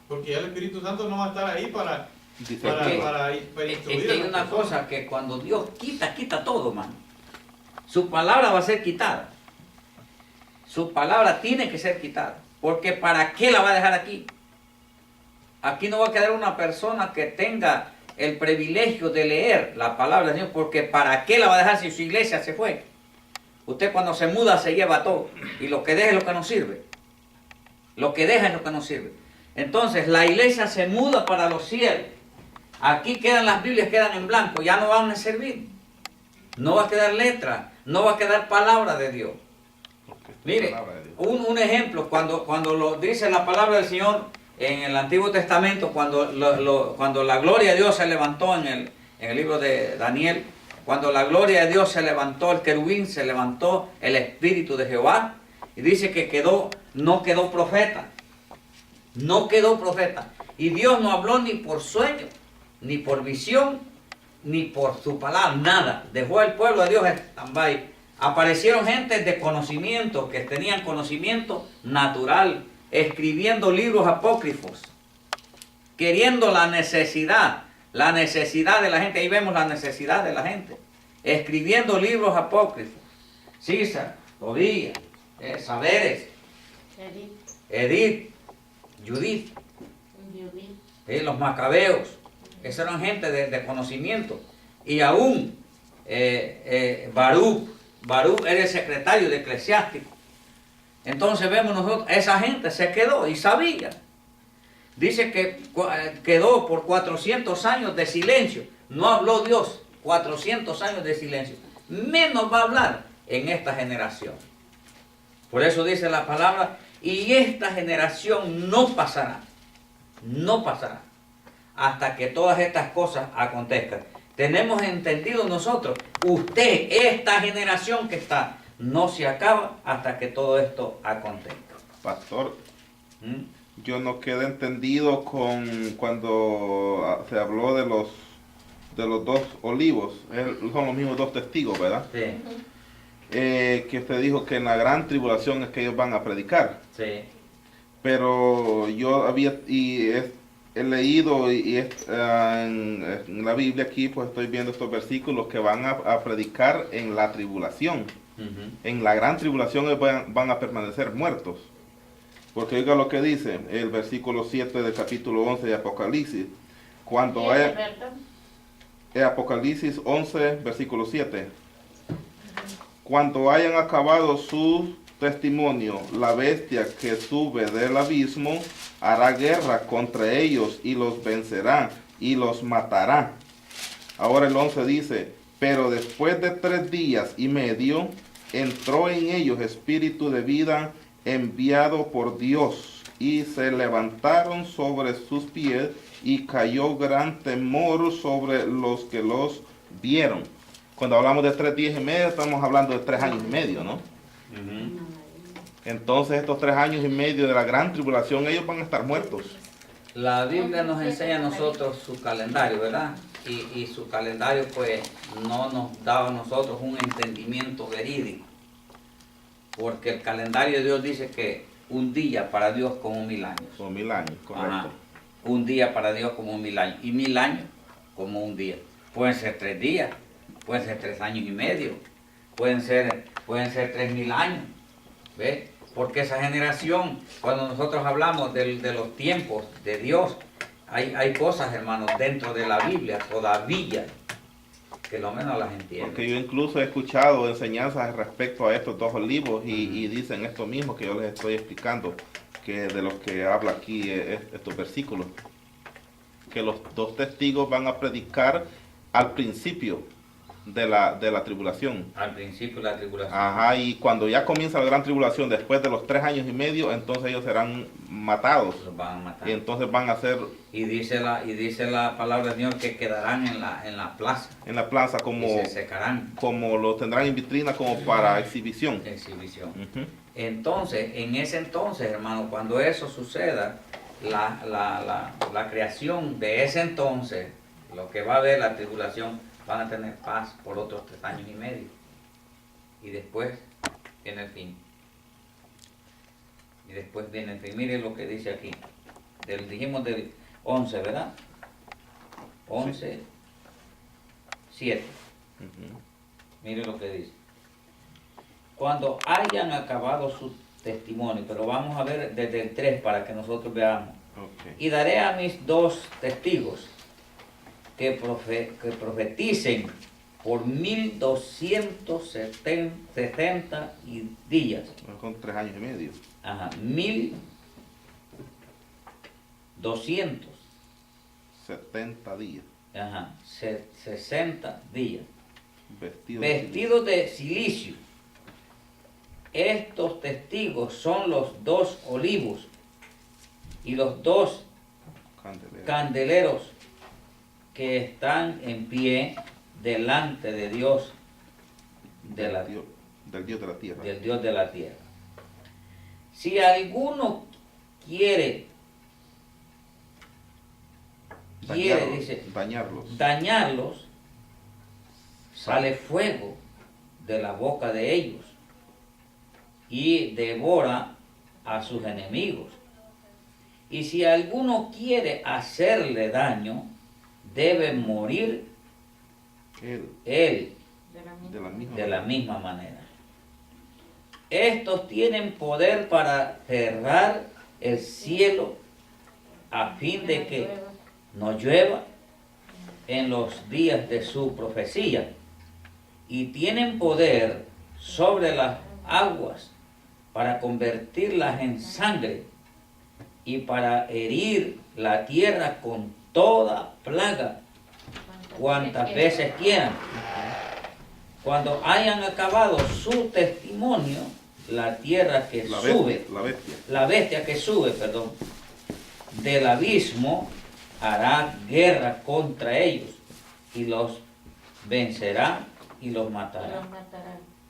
Porque ya el Espíritu Santo no va a estar ahí para instruir. Es que hay una cosa que cuando Dios quita todo, mano. Su palabra va a ser quitada. Su palabra tiene que ser quitada. Porque ¿para qué la va a dejar aquí? Aquí no va a quedar una persona que tenga el privilegio de leer la palabra de Dios, porque ¿para qué la va a dejar si su iglesia se fue? Usted cuando se muda se lleva todo, y lo que deja es lo que no sirve. Lo que deja es lo que no sirve. Entonces la iglesia se muda para los cielos. Aquí quedan las Biblias, quedan en blanco, ya no van a servir. No va a quedar letra, no va a quedar palabra de Dios. Mire, un ejemplo, cuando lo dice la palabra del Señor en el Antiguo Testamento, cuando la gloria de Dios se levantó en el libro de Daniel, cuando la gloria de Dios se levantó, el querubín se levantó, el Espíritu de Jehová, y dice que no quedó profeta. No quedó profeta. Y Dios no habló ni por sueño, ni por visión, ni por su palabra, nada. Dejó al pueblo de Dios en stand-by. Aparecieron gentes de conocimiento, que tenían conocimiento natural, escribiendo libros apócrifos, queriendo la necesidad de la gente. Ahí vemos la necesidad de la gente, escribiendo libros apócrifos. César, Tobías, Saberes, Edith, Judith, los macabeos. Esas eran gente de conocimiento. Y aún Baruch era el secretario de eclesiástico. Entonces vemos nosotros, esa gente se quedó y sabía. Dice que quedó por 400 años de silencio. No habló Dios, 400 años de silencio. Menos va a hablar en esta generación. Por eso dice la palabra, y esta generación no pasará hasta que todas estas cosas acontezcan. Tenemos entendido nosotros, esta generación que está, no se acaba hasta que todo esto acontezca. Pastor, yo no quedé entendido con cuando se habló de los dos olivos. Son los mismos dos testigos, ¿verdad? Sí. Que usted dijo que en la gran tribulación es que ellos van a predicar. Sí. Pero yo he leído en la Biblia aquí, pues estoy viendo estos versículos que van a predicar en la tribulación. En la gran tribulación ellos van a permanecer muertos. Porque oiga lo que dice el versículo 7 del capítulo 11 de Apocalipsis. Cuando Apocalipsis 11, versículo 7. Cuando hayan acabado su testimonio, la bestia que sube del abismo hará guerra contra ellos y los vencerá y los matará. Ahora el 11 dice, pero después de 3 días y medio entró en ellos espíritu de vida enviado por Dios, y se levantaron sobre sus pies y cayó gran temor sobre los que los vieron. Cuando hablamos de 3 días y medio, estamos hablando de 3 años y medio, ¿no? Entonces estos 3 años y medio de la gran tribulación, ellos van a estar muertos. La Biblia nos enseña a nosotros su calendario, ¿verdad? Y su calendario pues no nos daba a nosotros un entendimiento verídico. Porque el calendario de Dios dice que un día para Dios como 1000 años. Como 1000 años, correcto. Ajá. Un día para Dios como 1000 años. Y 1000 años como un día. Pueden ser 3 días, pueden ser 3 años y medio, pueden ser 3000 años. ¿Ves? Porque esa generación, cuando nosotros hablamos de los tiempos de Dios, hay cosas, hermanos, dentro de la Biblia todavía que lo menos las entienden. Porque yo incluso he escuchado enseñanzas respecto a estos dos libros y dicen esto mismo que yo les estoy explicando, que de los que habla aquí estos versículos, que los dos testigos van a predicar al principio de la tribulación. Al principio de la tribulación. Ajá, y cuando ya comienza la gran tribulación, después de los 3 años y medio, entonces ellos serán matados. Los van a matar. Y entonces van a ser Y dice la palabra de Dios que quedarán en la plaza. en la plaza como, Y se secarán. como lo tendrán en vitrina como para exhibición. Exhibición. Ujú. Entonces, en ese entonces, hermano, cuando eso suceda, la creación de ese entonces, lo que va a haber la tribulación, van a tener paz por otros 3 años y medio. Y después viene el fin. Y después viene el fin. Mire lo que dice aquí. Dijimos del 11, ¿verdad? 11, 7. Ujú. Mire lo que dice. Cuando hayan acabado su testimonio, pero vamos a ver desde el 3 para que nosotros veamos. Okay. Y daré a mis 2 testigos que profeticen por 1270 días. Con 3 años y medio. Ajá, 70 días. Ajá, 60 días. Vestidos Vestidos de silicio. Estos testigos son los 2 olivos y los 2 candeleros que están en pie delante de Dios, del Dios de la tierra. del Dios de la tierra. Si alguno quiere, dice, dañarlos, sale fuego de la boca de ellos y devora a sus enemigos. Y si alguno quiere hacerle daño, debe morir él de la misma manera. Estos tienen poder para cerrar el cielo a fin de que no llueva en los días de su profecía, y tienen poder sobre las aguas para convertirlas en sangre y para herir la tierra con toda plaga cuantas veces quieran. Cuando hayan acabado su testimonio, la tierra que sube, la bestia que sube, del abismo hará guerra contra ellos y los vencerá y los matará.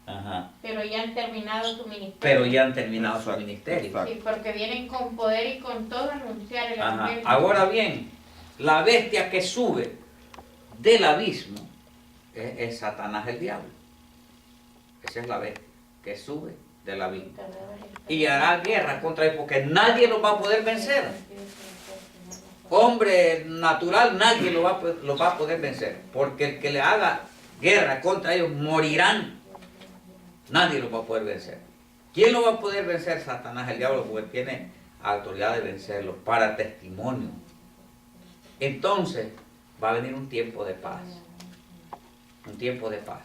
Ajá. Pero ya han terminado su ministerio. Pero ya han terminado su ministerio. Sí, porque vienen con poder y con todo a anunciar el evangelio. Ahora bien, la bestia que sube del abismo es Satanás el diablo. Esa es la bestia que sube del abismo. Y hará guerra contra él porque nadie lo va a poder vencer. Hombre natural, nadie lo va a poder vencer. Porque el que le haga guerra contra ellos morirán. Nadie lo va a poder vencer. ¿Quién lo va a poder vencer? Satanás el diablo, porque tiene autoridad de vencerlo para testimonio. Entonces va a venir un tiempo de paz. Un tiempo de paz.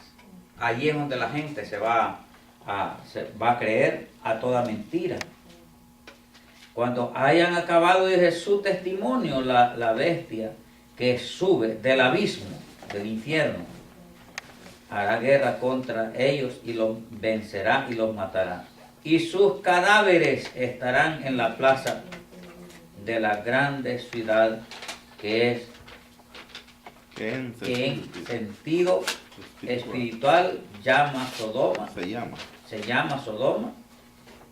Allí es donde la gente se va a creer a toda mentira. Cuando hayan acabado de su testimonio, la bestia que sube del abismo, del infierno, hará guerra contra ellos y los vencerá y los matará. Y sus cadáveres estarán en la plaza de la grande ciudad que es en sentido espiritual se llama Sodoma,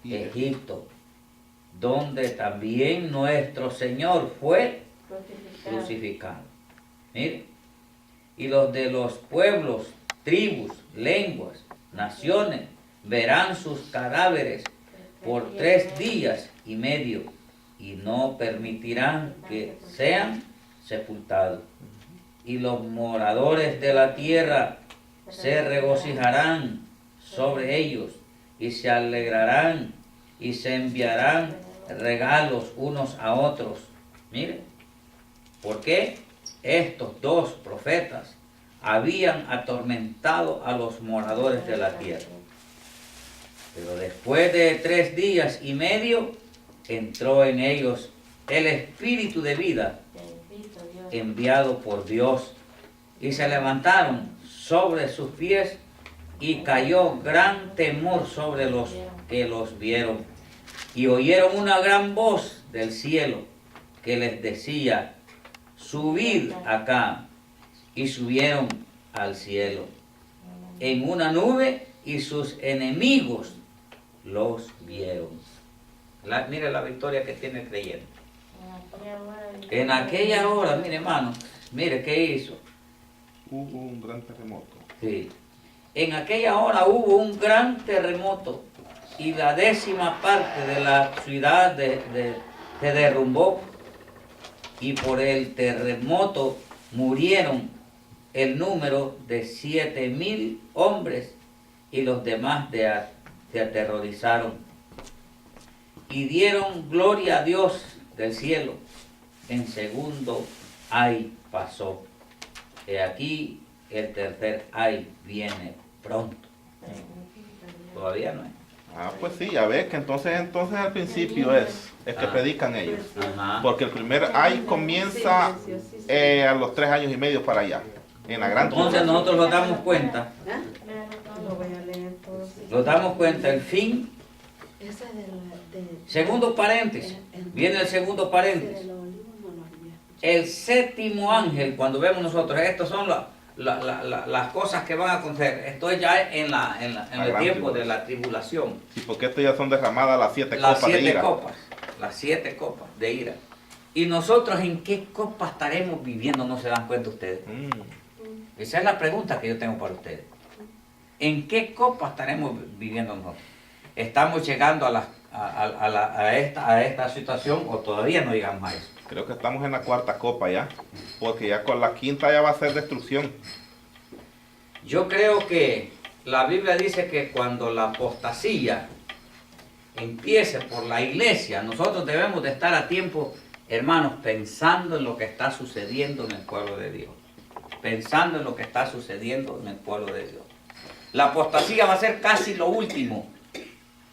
Egipto, donde también nuestro Señor fue crucificado. Mire, y los de los pueblos, tribus, lenguas, naciones, verán sus cadáveres por 3 días y medio y no permitirán que sean sepultados. Y los moradores de la tierra se regocijarán sobre ellos y se alegrarán y se enviarán regalos unos a otros. Miren, porque estos 2 profetas habían atormentado a los moradores de la tierra. Pero después de 3 días y medio entró en ellos el espíritu de vida enviado por Dios, y se levantaron sobre sus pies y cayó gran temor sobre los que los vieron, y oyeron una gran voz del cielo que les decía: subid acá. Y subieron al cielo en una nube, y sus enemigos los vieron. Mire la victoria que tiene el creyente. En aquella hora, mire hermano, mire qué hizo. Hubo un gran terremoto. Sí. En aquella hora hubo un gran terremoto y la 10ª parte de la ciudad se derrumbó, y por el terremoto murieron el número de 7,000 hombres, y los demás se aterrorizaron y dieron gloria a Dios del cielo. En segundo ay pasó. He aquí el tercer ay viene pronto. Todavía no es. Pues sí, ya ves que entonces al principio es es que predican ellos. Ajá. Porque el primer ay comienza a los 3 años y medio para allá, en la gran Entonces tribulación. nosotros nos damos cuenta, nos damos cuenta, el fin, segundo paréntesis, viene el segundo paréntesis. El séptimo ángel, cuando vemos nosotros, estas son las cosas que van a acontecer. Esto es ya en el gran tiempo de la tribulación. Sí, porque esto ya son derramadas las 7 Las copas de 7 ira. copas, las 7 copas de ira. ¿Y nosotros en qué copa estaremos viviendo? ¿No se dan cuenta ustedes? Esa es la pregunta que yo tengo para ustedes. ¿En qué copa estaremos viviendo nosotros? ¿Estamos llegando a esta situación o todavía no llegamos a eso? Creo que estamos en la 4ª copa ya, porque ya con la 5ª ya va a ser destrucción. Yo creo que la Biblia dice que cuando la apostasía empiece por la iglesia, nosotros debemos de estar a tiempo, hermanos, pensando en lo que está sucediendo en el pueblo de Dios. Pensando en lo que está sucediendo en el pueblo de Dios. La apostasía va a ser casi lo último.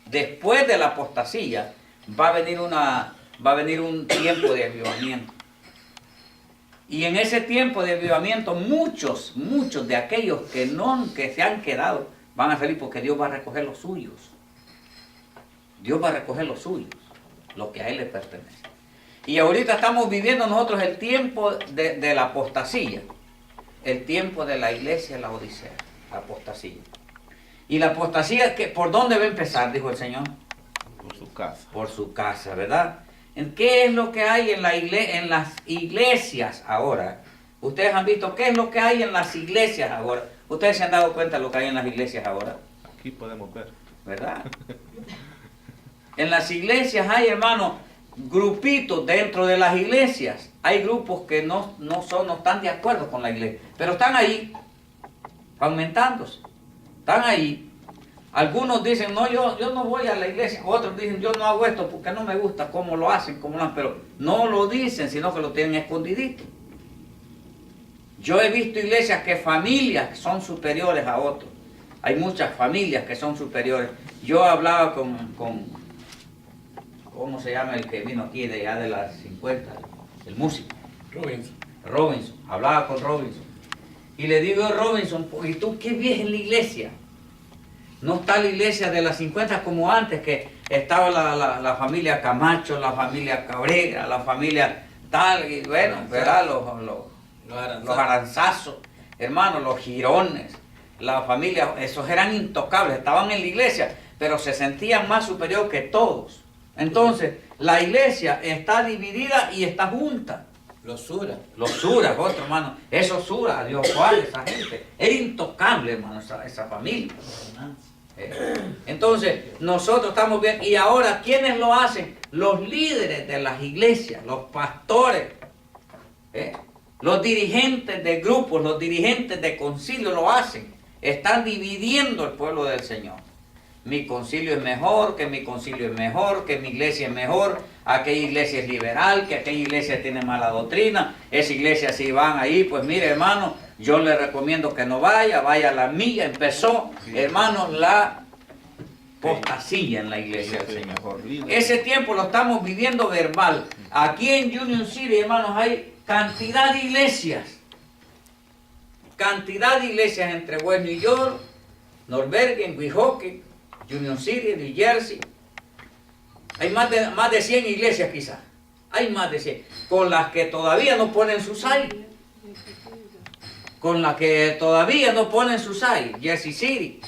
Después de la apostasía va a venir un tiempo de avivamiento. Y en ese tiempo de avivamiento muchos de aquellos que se han quedado van a salir porque Dios va a recoger los suyos. Dios va a recoger los suyos, lo que a Él le pertenece. Y ahorita estamos viviendo nosotros el tiempo de la apostasía, el tiempo de la iglesia, la odisea, la apostasía. Y la apostasía, ¿por dónde va a empezar? Dijo el Señor. Por su casa. Por su casa, ¿verdad? ¿Qué es lo que hay en las iglesias ahora? Ustedes han visto qué es lo que hay en las iglesias ahora. Ustedes se han dado cuenta de lo que hay en las iglesias ahora, Aquí podemos ver. ¿verdad? En las iglesias hay, hermanos, grupitos dentro de las iglesias. Hay grupos que no están de acuerdo con la iglesia, pero están ahí, aumentándose. Están ahí. Algunos dicen, no, yo no voy a la iglesia. Otros dicen, yo no hago esto porque no me gusta cómo lo hacen, pero no lo dicen, sino que lo tienen escondidito. Yo he visto iglesias que familias son superiores a otros. Hay muchas familias que son superiores. Yo hablaba con ¿cómo se llama el que vino aquí de allá de las 50? El músico. Robinson. Hablaba con Robinson. Y le digo a Robinson, ¿y tú qué ves en la iglesia? No está la iglesia de las 50 como antes, que estaba la familia Camacho, la familia Cabrera, la familia tal, y bueno, ¿verdad? Los Aranzazos, hermanos, los Girones, la familia, esos eran intocables, estaban en la iglesia, pero se sentían más superior que todos. Entonces, la iglesia está dividida y está junta. Los suras. Los suras, otro hermano, esos suras, Dios guarde esa gente, es intocable, hermano, esa familia. Entonces, nosotros estamos bien. Y ahora, ¿quiénes lo hacen? Los líderes de las iglesias, los pastores, los dirigentes de grupos, los dirigentes de concilio lo hacen. Están dividiendo el pueblo del Señor. Mi concilio es mejor, que mi concilio es mejor, que mi iglesia es mejor, aquella iglesia es liberal, que aquella iglesia tiene mala doctrina, esa iglesia si van ahí, pues mire hermano, yo le recomiendo que no vaya a la mía. Empezó, hermanos, la apostasía en la iglesia del Señor. Ese tiempo lo estamos viviendo verbal. Aquí en Union City, hermanos, hay cantidad de iglesias. Cantidad de iglesias entre West New York, Norbergen, Weehawken, Union City, New Jersey. Hay más de 100 iglesias quizás. Hay más de 100. Con las que todavía no ponen sus SAI. Con las que todavía no ponen sus SAI. Jersey City.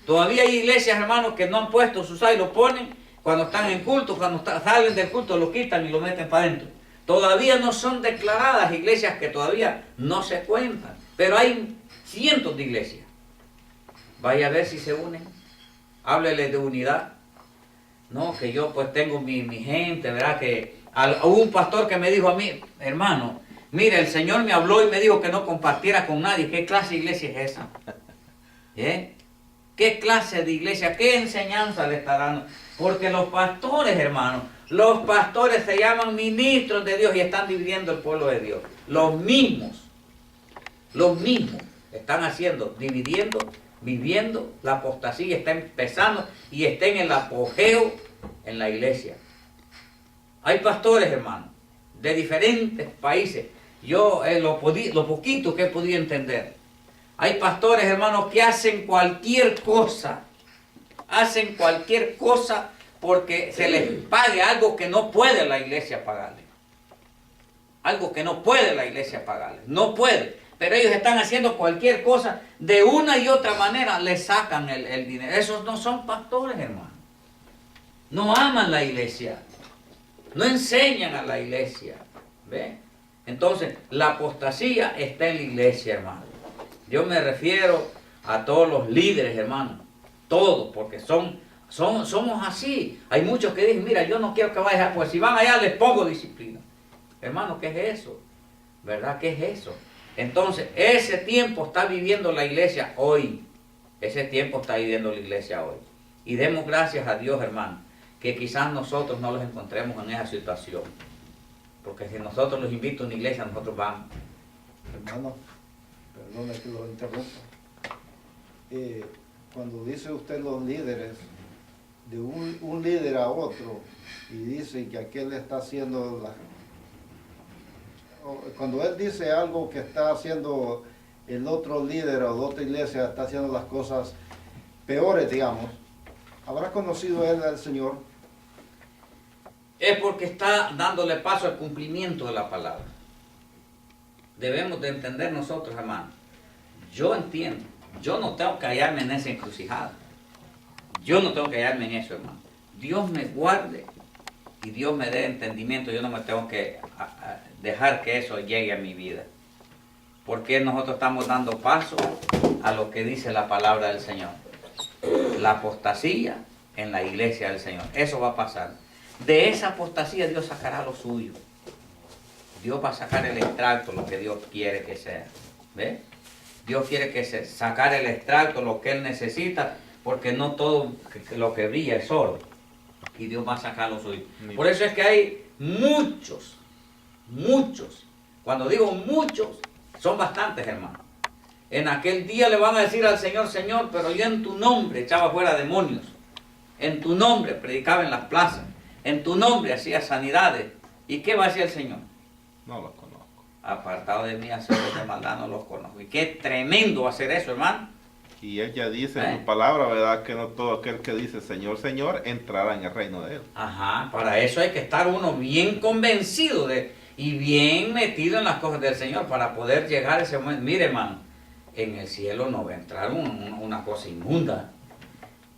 Todavía hay iglesias, hermanos, que no han puesto sus SAI. Lo ponen cuando están en culto. Cuando salen del culto lo quitan y lo meten para adentro. Todavía no son declaradas iglesias que todavía no se cuentan. Pero hay cientos de iglesias. Vaya a ver si se unen. Háblele de unidad. No, que yo pues tengo mi gente, ¿verdad? Que hubo un pastor que me dijo a mí, hermano, mire, el Señor me habló y me dijo que no compartiera con nadie. ¿Qué clase de iglesia es esa? ¿Qué clase de iglesia? ¿Qué enseñanza le está dando? Porque los pastores, hermanos, los pastores se llaman ministros de Dios y están dividiendo el pueblo de Dios. Los mismos están haciendo, dividiendo, viviendo la apostasía, está empezando y está en el apogeo en la iglesia. Hay pastores, hermano, de diferentes países. Yo, lo poquito que he podido entender, hay pastores, hermanos, que hacen cualquier cosa. Hacen cualquier cosa porque se les pague algo que no puede la iglesia pagarle. Algo que no puede la iglesia pagarle. No puede. Pero ellos están haciendo cualquier cosa. De una y otra manera le sacan el dinero. Esos no son pastores, hermano. No aman la iglesia. No enseñan a la iglesia. ¿Ve? Entonces, la apostasía está en la iglesia, hermano. Yo me refiero a todos los líderes, hermano. Todos, porque somos así. Hay muchos que dicen, mira, yo no quiero que vayan, pues si van allá les pongo disciplina. Hermano, ¿qué es eso? ¿Verdad? ¿Qué es eso? Entonces, ese tiempo está viviendo la iglesia hoy. Ese tiempo está viviendo la iglesia hoy. Y demos gracias a Dios, hermano, que quizás nosotros no los encontremos en esa situación. Porque si nosotros los invito a una iglesia, nosotros vamos. Hermano, perdone que lo interrumpa. Cuando dice usted los líderes, de un líder a otro, y dice que aquel está haciendo cuando él dice algo que está haciendo el otro líder o de otra iglesia, está haciendo las cosas peores, digamos, ¿habrá conocido él al Señor? Es porque está dándole paso al cumplimiento de la palabra. Debemos de entender nosotros, hermanos. Yo entiendo. Yo no tengo que hallarme en esa encrucijada. Yo no tengo que hallarme en eso, hermano. Dios me guarde y Dios me dé entendimiento. Yo no me tengo que dejar que eso llegue a mi vida. Porque nosotros estamos dando paso a lo que dice la palabra del Señor. La apostasía en la iglesia del Señor. Eso va a pasar. De esa apostasía Dios sacará lo suyo. Dios va a sacar el extracto, lo que Dios quiere que sea. ¿Ves? Dios quiere que se sacar el extracto, lo que Él necesita, porque no todo lo que brilla es oro. Y Dios va a sacar lo suyo. Por eso es que hay muchos. Cuando digo muchos, son bastantes, hermanos. En aquel día le van a decir al Señor, Señor, pero yo en tu nombre echaba fuera demonios. En tu nombre predicaba en las plazas. En tu nombre hacía sanidades. ¿Y qué va a decir el Señor? No los conozco. Apartado de mí, hacedores de maldad, no los conozco. Y qué tremendo va a ser eso, hermano. Y él ya dice en su palabra, ¿verdad? Que no todo aquel que dice Señor, Señor, entrará en el reino de Él. Ajá, para eso hay que estar uno bien convencido y bien metido en las cosas del Señor para poder llegar a ese momento. Mire, hermano, en el cielo no va a entrar una cosa inmunda.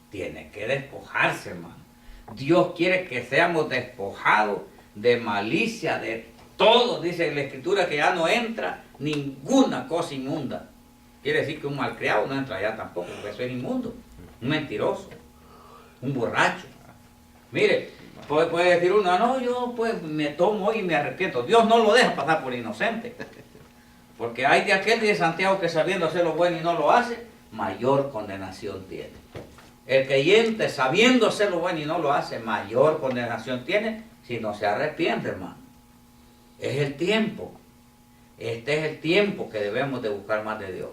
Tiene que despojarse, hermano. Dios quiere que seamos despojados de malicia, de todo. Dice la Escritura que ya no entra ninguna cosa inmunda. Quiere decir que un malcriado no entra allá tampoco, porque eso es inmundo. Un mentiroso, un borracho. Mire, puede decir uno, no, yo pues me tomo hoy y me arrepiento. Dios no lo deja pasar por inocente. Porque hay de aquel de Santiago que sabiendo hacer lo bueno y no lo hace, mayor condenación tiene. El creyente sabiendo hacer lo bueno y no lo hace, mayor condenación tiene si no se arrepiente, hermano. Es el tiempo. Este es el tiempo que debemos de buscar más de Dios.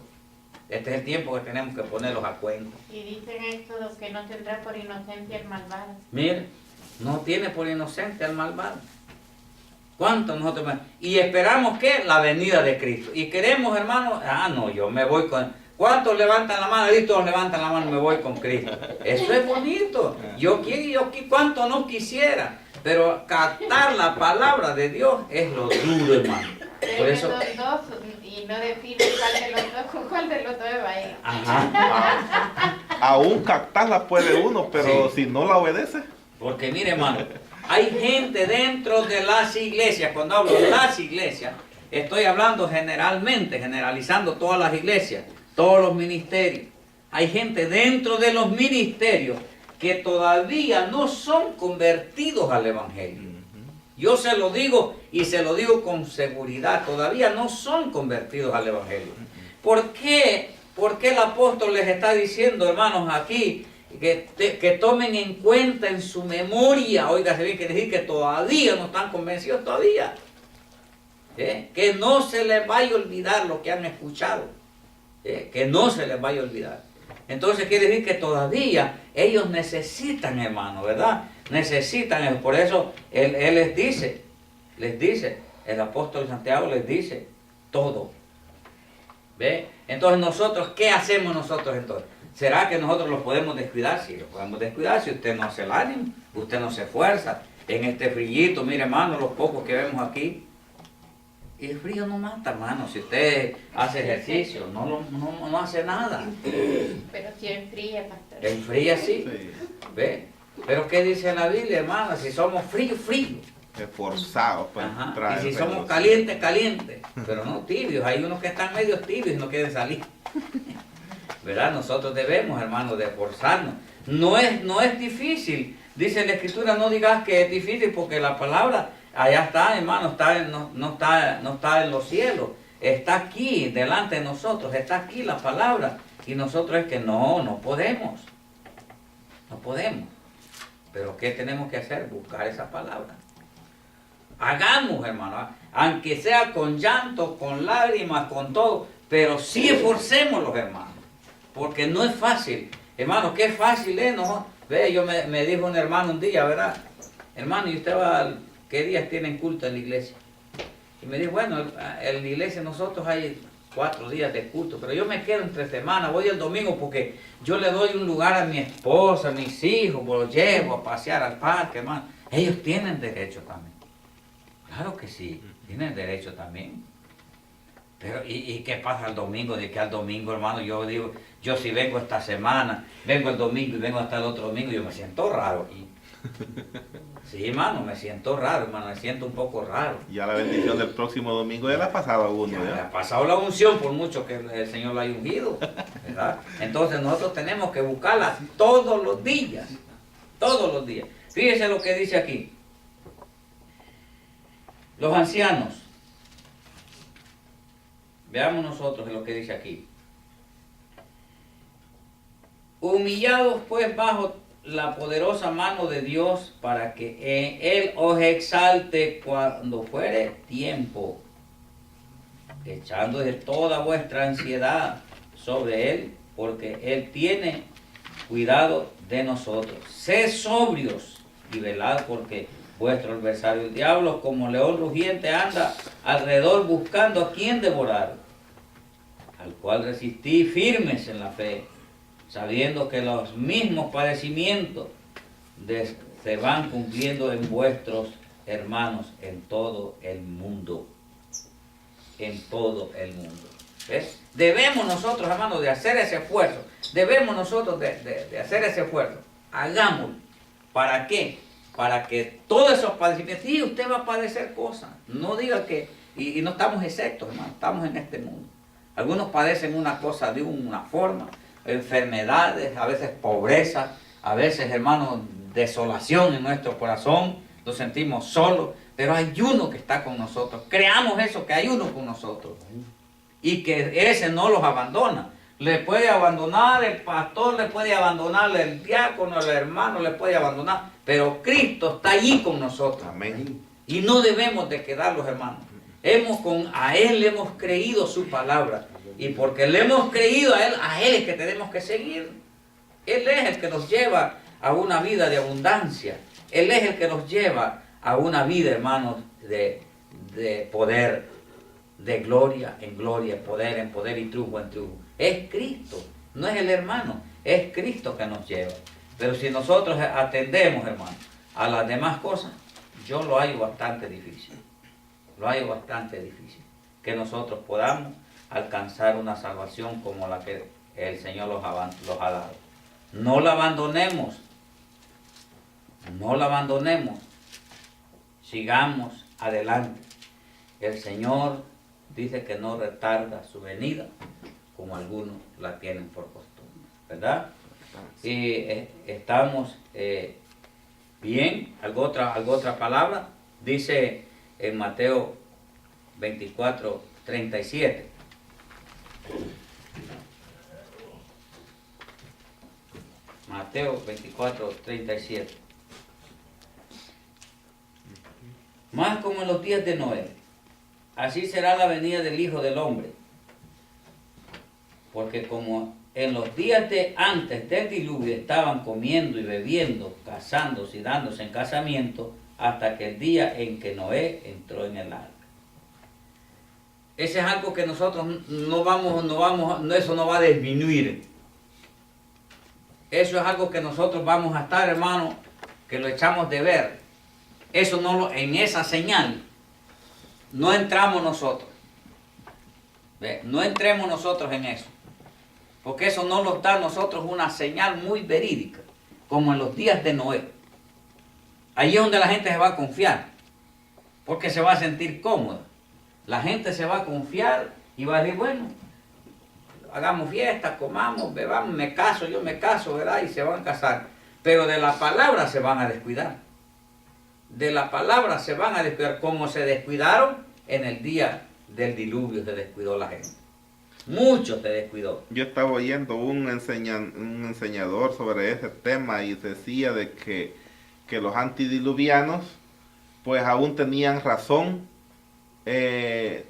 Este es el tiempo que tenemos que ponerlos a cuenta. Y dicen esto, los que no tendrá por inocencia el malvado. Mire, no tiene por inocente al malvado. ¿Cuánto nosotros? Y esperamos que la venida de Cristo. Y queremos, hermano, no, yo me voy con... ¿Cuántos levantan la mano? Y todos levantan la mano, me voy con Cristo. Eso es bonito. ¿Cuánto no quisiera? Pero captar la palabra de Dios es lo duro, hermano. Por eso... Son dos y no define cuál de los dos con cuál de los dos va a ir. Ajá. Aún captarla puede uno, pero si no la obedece. Porque mire, hermano, hay gente dentro de las iglesias. Cuando hablo de las iglesias, estoy hablando generalmente, generalizando todas las iglesias, todos los ministerios. Hay gente dentro de los ministerios que todavía no son convertidos al Evangelio. Yo se lo digo y se lo digo con seguridad, todavía no son convertidos al Evangelio. ¿Por qué? Porque el apóstol les está diciendo, hermanos, aquí, que tomen en cuenta en su memoria, oiga, se bien que decir que todavía no están convencidos todavía. Que no se les vaya a olvidar lo que han escuchado. Que no se les vaya a olvidar. Entonces quiere decir que todavía ellos necesitan, hermano, ¿verdad? Necesitan, por eso él les dice, el apóstol Santiago les dice todo. ¿Ve? Entonces nosotros, ¿qué hacemos nosotros entonces? ¿Será que nosotros los podemos descuidar? Sí, los podemos descuidar si usted no hace el ánimo, usted no se esfuerza. En este frillito, mire hermano, los pocos que vemos aquí, y el frío no mata, hermano. Si usted hace ejercicio, no hace nada. Pero si enfría, pastor. Enfría sí. Sí. ¿Ve? Pero ¿qué dice la Biblia, hermano? Si somos fríos, Esforzados para Ajá. entrar. Y si en somos los- calientes, calientes. Pero no tibios. Hay unos que están medio tibios y no quieren salir. ¿Verdad? Nosotros debemos, hermano, de esforzarnos. No es difícil. Dice la Escritura, no digas que es difícil porque la palabra allá está, hermano, no está en los cielos. Está aquí, delante de nosotros. Está aquí la palabra. Y nosotros es que no podemos. No podemos. Pero ¿qué tenemos que hacer? Buscar esa palabra. Hagamos, hermano, aunque sea con llanto, con lágrimas, con todo, pero sí esforcémonos, hermano, porque no es fácil. Hermano, qué fácil es, ¿no? Ve, me dijo un hermano un día, ¿verdad? Hermano, ¿y usted qué días tienen culto en la iglesia? Y me dijo, bueno, en la iglesia nosotros hay 4 días de culto, pero yo me quedo entre semanas, voy el domingo porque yo le doy un lugar a mi esposa, a mis hijos, los llevo a pasear al parque, hermano. Ellos tienen derecho también. Claro que sí, tienen derecho también. Pero, ¿y qué pasa el domingo? De que al domingo, hermano, yo digo, yo si vengo esta semana, vengo el domingo y vengo hasta el otro domingo, yo me siento raro aquí. Sí, hermano, me siento raro, hermano, me siento un poco raro. Ya la bendición del próximo domingo ya la ha pasado a uno. Ya le ¿ya? ha pasado la unción por mucho que el Señor la haya ungido, ¿verdad? Entonces nosotros tenemos que buscarla todos los días, todos los días. Fíjese lo que dice aquí. Los ancianos, veamos nosotros lo que dice aquí. Humillados pues bajo la poderosa mano de Dios para que Él os exalte cuando fuere tiempo, echando de toda vuestra ansiedad sobre Él, porque Él tiene cuidado de nosotros. Sed sobrios y velad, porque vuestro adversario el diablo, como león rugiente, anda alrededor buscando a quien devorar, al cual resistí firmes en la fe, sabiendo que los mismos padecimientos se van cumpliendo en vuestros hermanos en todo el mundo. En todo el mundo. ¿Ves? Debemos nosotros, hermanos, de hacer ese esfuerzo. Debemos nosotros de hacer ese esfuerzo. Hagámoslo. ¿Para qué? Para que todos esos padecimientos, sí, usted va a padecer cosas. No diga que, y no estamos exceptos, hermano, estamos en este mundo. Algunos padecen una cosa de una forma, enfermedades, a veces pobreza, a veces, hermano, desolación en nuestro corazón, nos sentimos solos, pero hay uno que está con nosotros. Creamos eso, que hay uno con nosotros. Y que ese no los abandona. Le puede abandonar el pastor, le puede abandonar el diácono, el hermano, le puede abandonar, pero Cristo está allí con nosotros. Amén. Y no debemos de quedarlos, hermanos. A Él le hemos creído su palabra. Y porque le hemos creído a Él es que tenemos que seguir. Él es el que nos lleva a una vida de abundancia. Él es el que nos lleva a una vida, hermanos, de poder, de gloria en gloria, poder en poder y triunfo en triunfo. Es Cristo, no es el hermano, es Cristo que nos lleva. Pero si nosotros atendemos, hermano, a las demás cosas, yo lo hallo bastante difícil. Lo hallo bastante difícil. Que nosotros podamos alcanzar una salvación como la que el Señor los ha dado. No la abandonemos. No la abandonemos. Sigamos adelante. El Señor dice que no retarda su venida, como algunos la tienen por costumbre, ¿verdad? Y estamos bien. ¿Algo otra palabra? Dice en Mateo 24:37. Mateo 24:37. Más como en los días de Noé, así será la venida del Hijo del Hombre. Porque como en los días de antes del diluvio estaban comiendo y bebiendo, casándose y dándose en casamiento, hasta que el día en que Noé entró en el arca. Ese es algo que nosotros eso no va a disminuir. Eso es algo que nosotros vamos a estar, hermano, que lo echamos de ver. Eso en esa señal no entramos nosotros. ¿Ve? No entremos nosotros en eso. Porque eso no nos da a nosotros una señal muy verídica, como en los días de Noé. Ahí es donde la gente se va a confiar, porque se va a sentir cómoda. La gente se va a confiar y va a decir, bueno, hagamos fiesta, comamos, bebamos, yo me caso, ¿verdad? Y se van a casar. Pero de la palabra se van a descuidar. De la palabra se van a descuidar, como se descuidaron en el día del diluvio, se descuidó la gente. Mucho se descuidó. Yo estaba oyendo un enseñador sobre ese tema y decía de que los antidiluvianos pues aún tenían razón de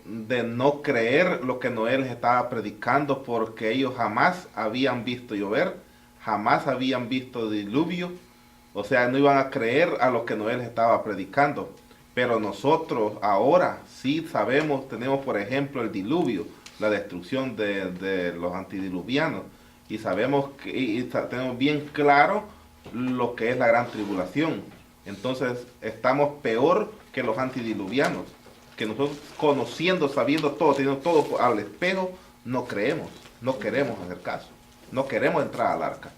no creer lo que Noé les estaba predicando, porque ellos jamás habían visto llover, jamás habían visto diluvio, o sea, no iban a creer a lo que Noé les estaba predicando. Pero nosotros ahora sí sabemos, tenemos por ejemplo el diluvio, la destrucción de los antidiluvianos, y sabemos tenemos bien claro lo que es la gran tribulación. Entonces estamos peor que los antidiluvianos, que nosotros conociendo, sabiendo todo, teniendo todo al espejo, no creemos, no queremos hacer caso, no queremos entrar al arca.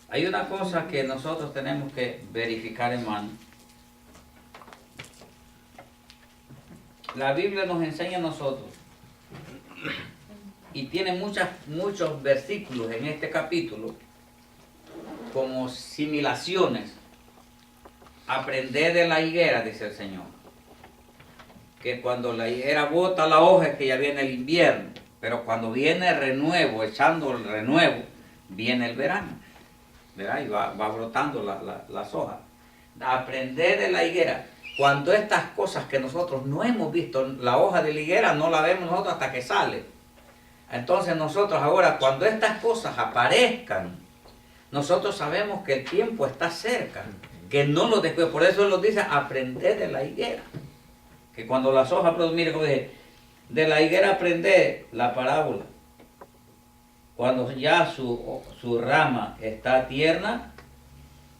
Hay una cosa que nosotros tenemos que verificar, hermano. La Biblia nos enseña a nosotros, y tiene muchos versículos en este capítulo, como similaciones. Aprender de la higuera, dice el Señor, que cuando la higuera bota la hoja es que ya viene el invierno, pero cuando viene el renuevo, echando el renuevo, viene el verano, ¿verdad? Y va brotando las hojas. Aprender de la higuera. Cuando estas cosas que nosotros no hemos visto, la hoja de la higuera no la vemos nosotros hasta que sale. Entonces nosotros ahora, cuando estas cosas aparezcan, nosotros sabemos que el tiempo está cerca, que no lo después. Por eso Él nos dice, aprender de la higuera. Que cuando las hojas, mire como dije, de la higuera aprender la parábola. Cuando ya su rama está tierna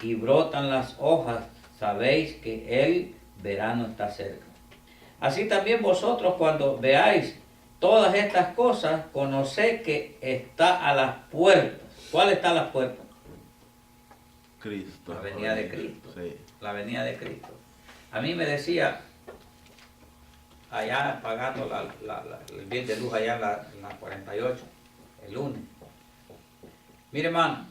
y brotan las hojas, sabéis que el verano está cerca. Así también vosotros, cuando veáis todas estas cosas, conoced que está a las puertas. ¿Cuál está a las puertas? Cristo. La venida de Cristo. Sí. La venida de Cristo. A mí me decía, allá pagando el bien de luz allá en la 48, el lunes. Mire, hermano,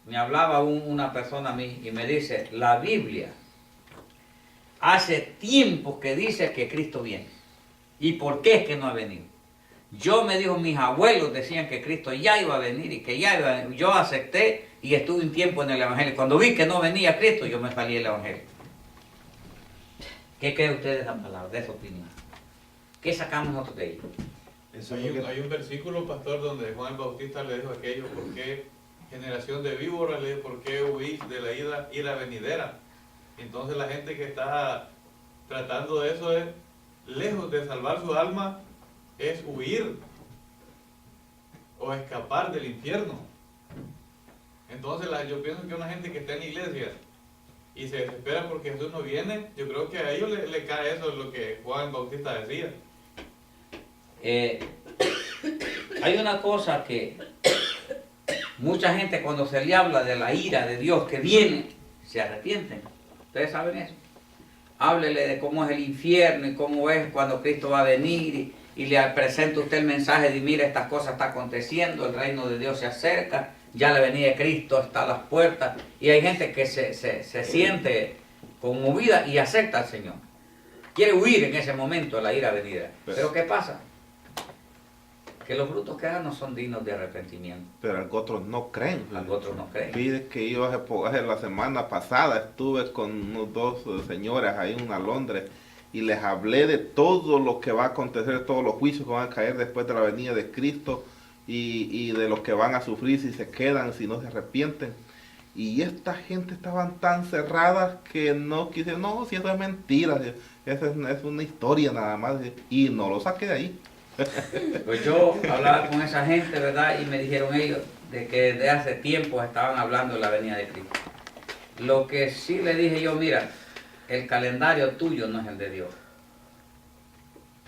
me hablaba una persona a mí y me dice, la Biblia hace tiempo que dice que Cristo viene. ¿Y por qué es que no ha venido? Me dijo, mis abuelos decían que Cristo ya iba a venir y que ya iba a venir. Yo acepté y estuve un tiempo en el Evangelio. Cuando vi que no venía Cristo, yo me salí del Evangelio. ¿Qué creen ustedes de esa palabra, de esa opinión? ¿Qué sacamos nosotros de ello? Hay un versículo, pastor, donde Juan el Bautista le dijo aquello, ¿por qué generación de víboras? Le dijo, ¿por qué huís de la ira venidera? Entonces la gente que está tratando de eso es, lejos de salvar su alma, es huir o escapar del infierno. Entonces yo pienso que una gente que está en iglesias y se desespera porque Jesús no viene, yo creo que a ellos le cae eso, lo que Juan Bautista decía. Hay una cosa que mucha gente cuando se le habla de la ira de Dios que viene, se arrepienten. ¿Ustedes saben eso? Háblele de cómo es el infierno y cómo es cuando Cristo va a venir y le presenta usted el mensaje de mira, estas cosas están aconteciendo, el reino de Dios se acerca, ya la venida de Cristo está a las puertas, y hay gente que se siente conmovida y acepta al Señor. Quiere huir en ese momento de la ira venida. Pero ¿qué pasa? Que los frutos que dan no son dignos de arrepentimiento. Pero algunos no creen. Algunos no creen. Fíjate que yo la semana pasada estuve con unos dos señoras ahí en Londres y les hablé de todo lo que va a acontecer, todos los juicios que van a caer después de la venida de Cristo. y de los que van a sufrir si se quedan, si no se arrepienten. Y esta gente estaban tan cerradas que no quisieron, no, si eso es mentira, eso es una historia nada más, y no lo saqué de ahí. Pues yo hablaba con esa gente, ¿verdad? Y me dijeron ellos de que desde hace tiempo estaban hablando de la venida de Cristo. Lo que sí le dije yo, mira, el calendario tuyo no es el de Dios.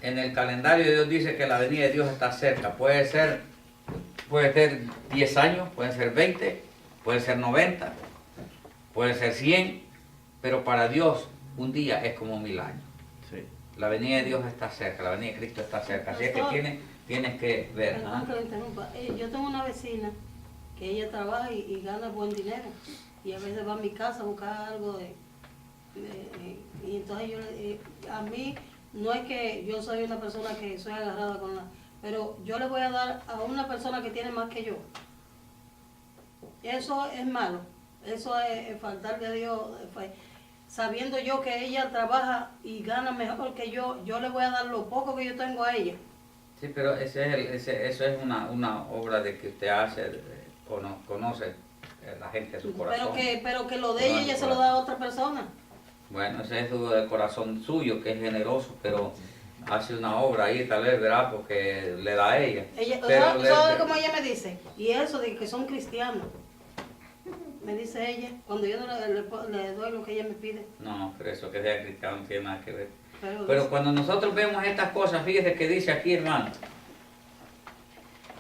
En el calendario Dios dice que la venida de Dios está cerca. Puede ser 10 años, puede ser 20, puede ser 90, puede ser 100, pero para Dios un día es como 1000 años. Sí. La venida de Dios está cerca, la venida de Cristo está cerca. Así es que tienes que ver. ¿Ah? Perdón que lo interrumpa. Yo tengo una vecina que ella trabaja y gana buen dinero. Y a veces va a mi casa a buscar algo y entonces a mí no es que yo soy una persona que soy agarrada con la... Pero yo le voy a dar a una persona que tiene más que yo. Eso es malo. Eso es faltarle a Dios. Sabiendo yo que ella trabaja y gana mejor que yo le voy a dar lo poco que yo tengo a ella. Sí, pero eso es una obra de que usted hace, conoce la gente de su corazón. Pero que lo de ella se lo da a otra persona. Bueno, ese es el corazón suyo, que es generoso, pero hace una obra ahí, tal vez, ¿verdad? Porque le da a ella. ¿Sabes cómo ella me dice? Y eso de que son cristianos. Me dice ella, cuando yo no le doy lo que ella me pide. No, pero eso que sea cristiano no tiene nada que ver. Pero Pero cuando nosotros vemos estas cosas, fíjese que dice aquí, hermano,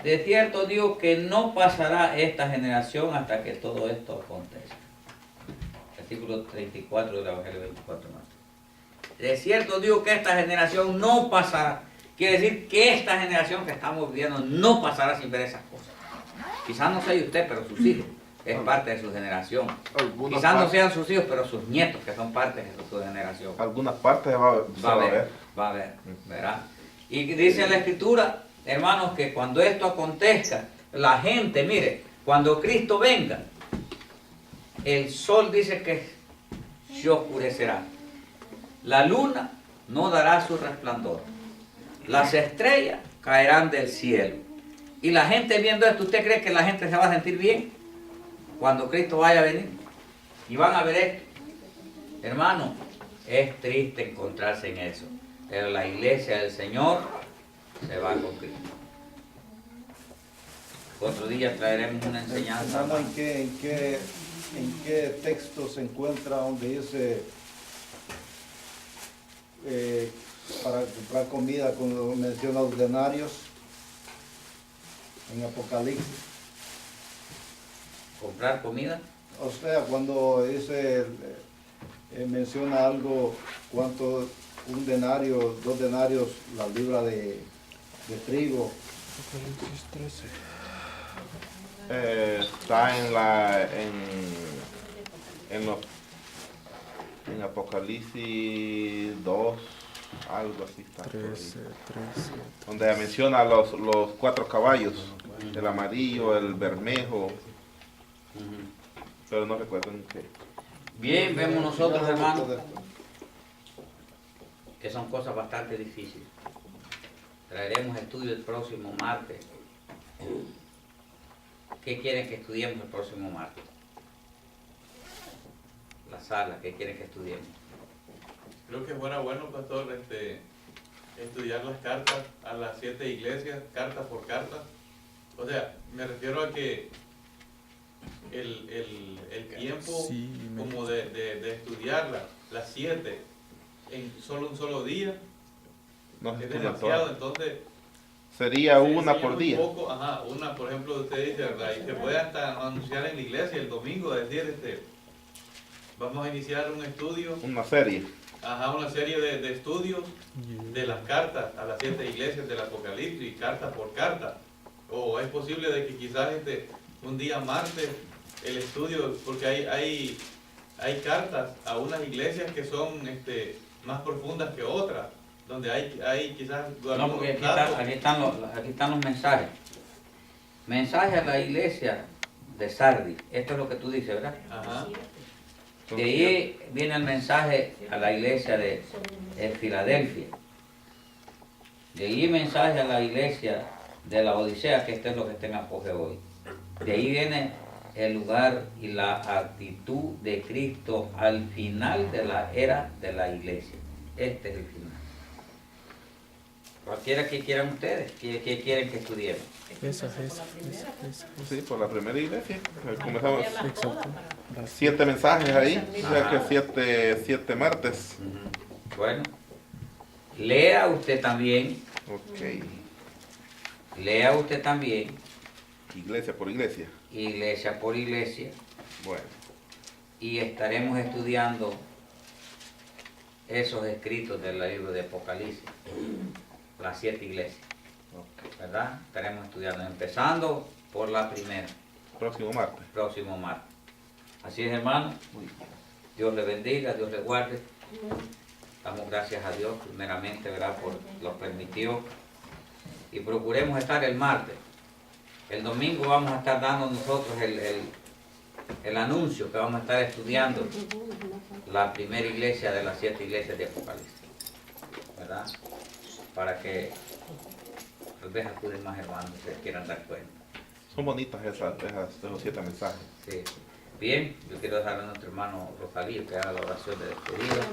de cierto digo que no pasará esta generación hasta que todo esto acontezca. Versículo 34 del Evangelio 24. De cierto digo que esta generación no pasará. Quiere decir que esta generación que estamos viviendo no pasará sin ver esas cosas. Quizás no sea usted, pero sus hijos es parte de su generación. Quizás no sean sus hijos, pero sus nietos que son parte de su generación. Algunas partes va a ver. ¿Verdad? Y dice la Escritura, hermanos, que cuando esto acontezca, la gente, mire, cuando Cristo venga, el sol dice que se oscurecerá. La luna no dará su resplandor. Las estrellas caerán del cielo. Y la gente viendo esto, ¿usted cree que la gente se va a sentir bien cuando Cristo vaya a venir? Y van a ver esto. Hermano, es triste encontrarse en eso. Pero la iglesia del Señor se va con Cristo. Otro día traeremos una enseñanza. Hermano, ¿en qué texto se encuentra donde dice para comprar comida cuando menciona los denarios en Apocalipsis? ¿Comprar comida? O sea, cuando dice menciona algo, cuánto, un denario, 2 denarios, la libra de trigo. Está en Apocalipsis 2, algo así está. 13. Donde menciona los 4 caballos, el amarillo, el bermejo, pero no recuerdo en qué. Bien, vemos nosotros, hermanos, que son cosas bastante difíciles. Traeremos estudio el próximo martes. ¿Qué quieren que estudiemos el próximo martes? La sala, ¿qué quieren que estudiemos? Creo que fuera bueno, pastor, estudiar las cartas a las 7 iglesias, carta por carta. O sea, me refiero a que el tiempo como de estudiarla, las 7, en solo un solo día, No se es estudia demasiado. todas. Entonces, Sería se una enseña por un día. poco, una, por ejemplo, usted dice, ¿verdad? Y se puede hasta anunciar en la iglesia el domingo, decir, vamos a iniciar un estudio. Una serie. Una serie de estudios de las cartas a las 7 iglesias del Apocalipsis, carta por carta. O es posible de que quizás un día martes el estudio, porque hay cartas a unas iglesias que son más profundas que otras, donde hay quizás... No, porque aquí están los mensajes. Mensaje a la iglesia de Sardis. Esto es lo que tú dices, ¿verdad? Ajá. De ahí viene el mensaje a la iglesia de Filadelfia. De ahí mensaje a la iglesia de la Odisea, que este es lo que está en apogeo hoy. De ahí viene el lugar y la actitud de Cristo al final de la era de la iglesia. Este es el final. Cualquiera que quieran ustedes, que quieren que estudiemos. Sí, por la primera iglesia. Comenzamos 7 mensajes ahí, ya que 7 martes. Bueno, lea usted también. Ok. Lea usted también. Iglesia por iglesia. Iglesia por iglesia. Bueno. Y estaremos estudiando esos escritos del libro de Apocalipsis. Las 7 iglesias. ¿Verdad? Estaremos estudiando, empezando por la primera. Próximo martes. Próximo martes. Así es, hermano. Dios le bendiga, Dios le guarde. Damos gracias a Dios primeramente, ¿verdad? Por lo permitió. Y procuremos estar el martes. El domingo vamos a estar dando nosotros el anuncio que vamos a estar estudiando la primera iglesia de las 7 iglesias de Apocalipsis. ¿Verdad? Para que tal vez acuden más hermanos que quieran dar cuenta. Son bonitas esos 7 mensajes. Sí. Bien, yo quiero dejar a nuestro hermano Rosalío que haga la oración de despedida.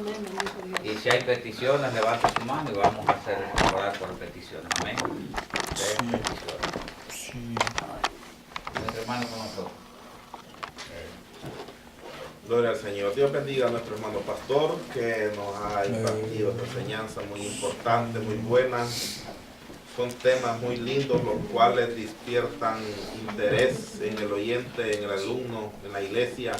Y si hay peticiones, levante su mano y vamos a orar por peticiones. Amén. Nuestro hermano con nosotros. Gloria al Señor. Dios bendiga a nuestro hermano pastor que nos ha impartido esta enseñanza muy importante, muy buena. Son temas muy lindos, los cuales despiertan interés en el oyente, en el alumno, en la iglesia.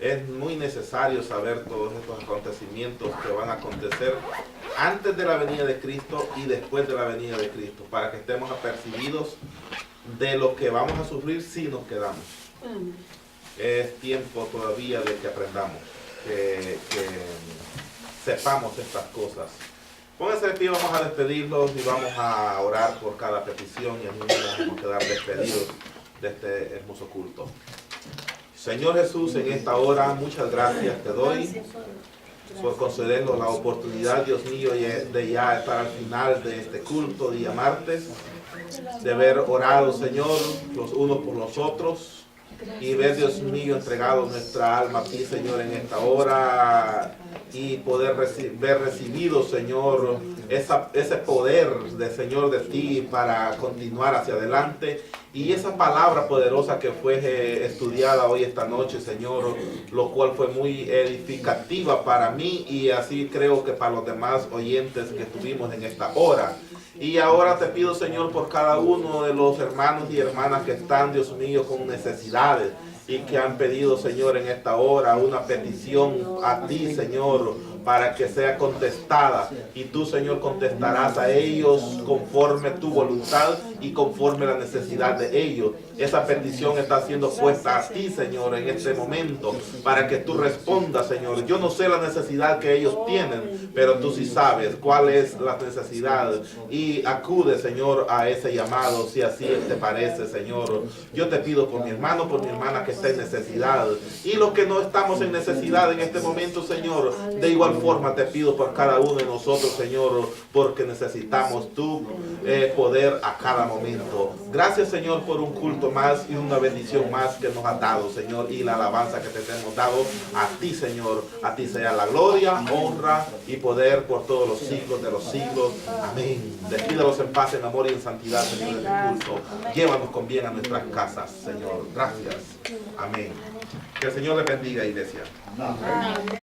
Es muy necesario saber todos estos acontecimientos que van a acontecer antes de la venida de Cristo y después de la venida de Cristo, para que estemos apercibidos de lo que vamos a sufrir si nos quedamos. Es tiempo todavía de que aprendamos, que sepamos estas cosas. Pónganse de pie, vamos a despedirlos y vamos a orar por cada petición y así vamos a quedar despedidos de este hermoso culto. Señor Jesús, en esta hora muchas gracias te doy por concedernos la oportunidad, Dios mío, de ya estar al final de este culto, día martes, de haber orado, Señor, los unos por los otros y ver, Dios mío, entregado nuestra alma a ti, Señor, en esta hora y poder ver recibido, Señor, ese poder de Señor de ti para continuar hacia adelante. Y esa palabra poderosa que fue estudiada hoy esta noche, Señor, lo cual fue muy edificativa para mí y así creo que para los demás oyentes que estuvimos en esta hora. Y ahora te pido, Señor, por cada uno de los hermanos y hermanas que están, Dios mío, con necesidades y que han pedido, Señor, en esta hora una petición a ti, Señor, para que sea contestada. Y tú, Señor, contestarás a ellos conforme tu voluntad y conforme la necesidad de ellos. Esa petición está siendo puesta a ti, Señor, en este momento, para que tú respondas, Señor. Yo no sé la necesidad que ellos tienen, pero tú sí sabes cuál es la necesidad. Y acude, Señor, a ese llamado, si así te parece, Señor. Yo te pido por mi hermano, por mi hermana que está en necesidad. Y los que no estamos en necesidad en este momento, Señor, de igual forma te pido por cada uno de nosotros, Señor, porque necesitamos tu poder a cada momento. Gracias, Señor, por un culto más y una bendición más que nos has dado, Señor, y la alabanza que te hemos dado a ti, Señor. A ti sea la gloria, honra y poder por todos los siglos de los siglos. Amén. Despídalos en paz, en amor y en santidad, Señor, en el culto. Llévanos con bien a nuestras casas, Señor. Gracias. Amén. Que el Señor les bendiga, iglesia. Amén.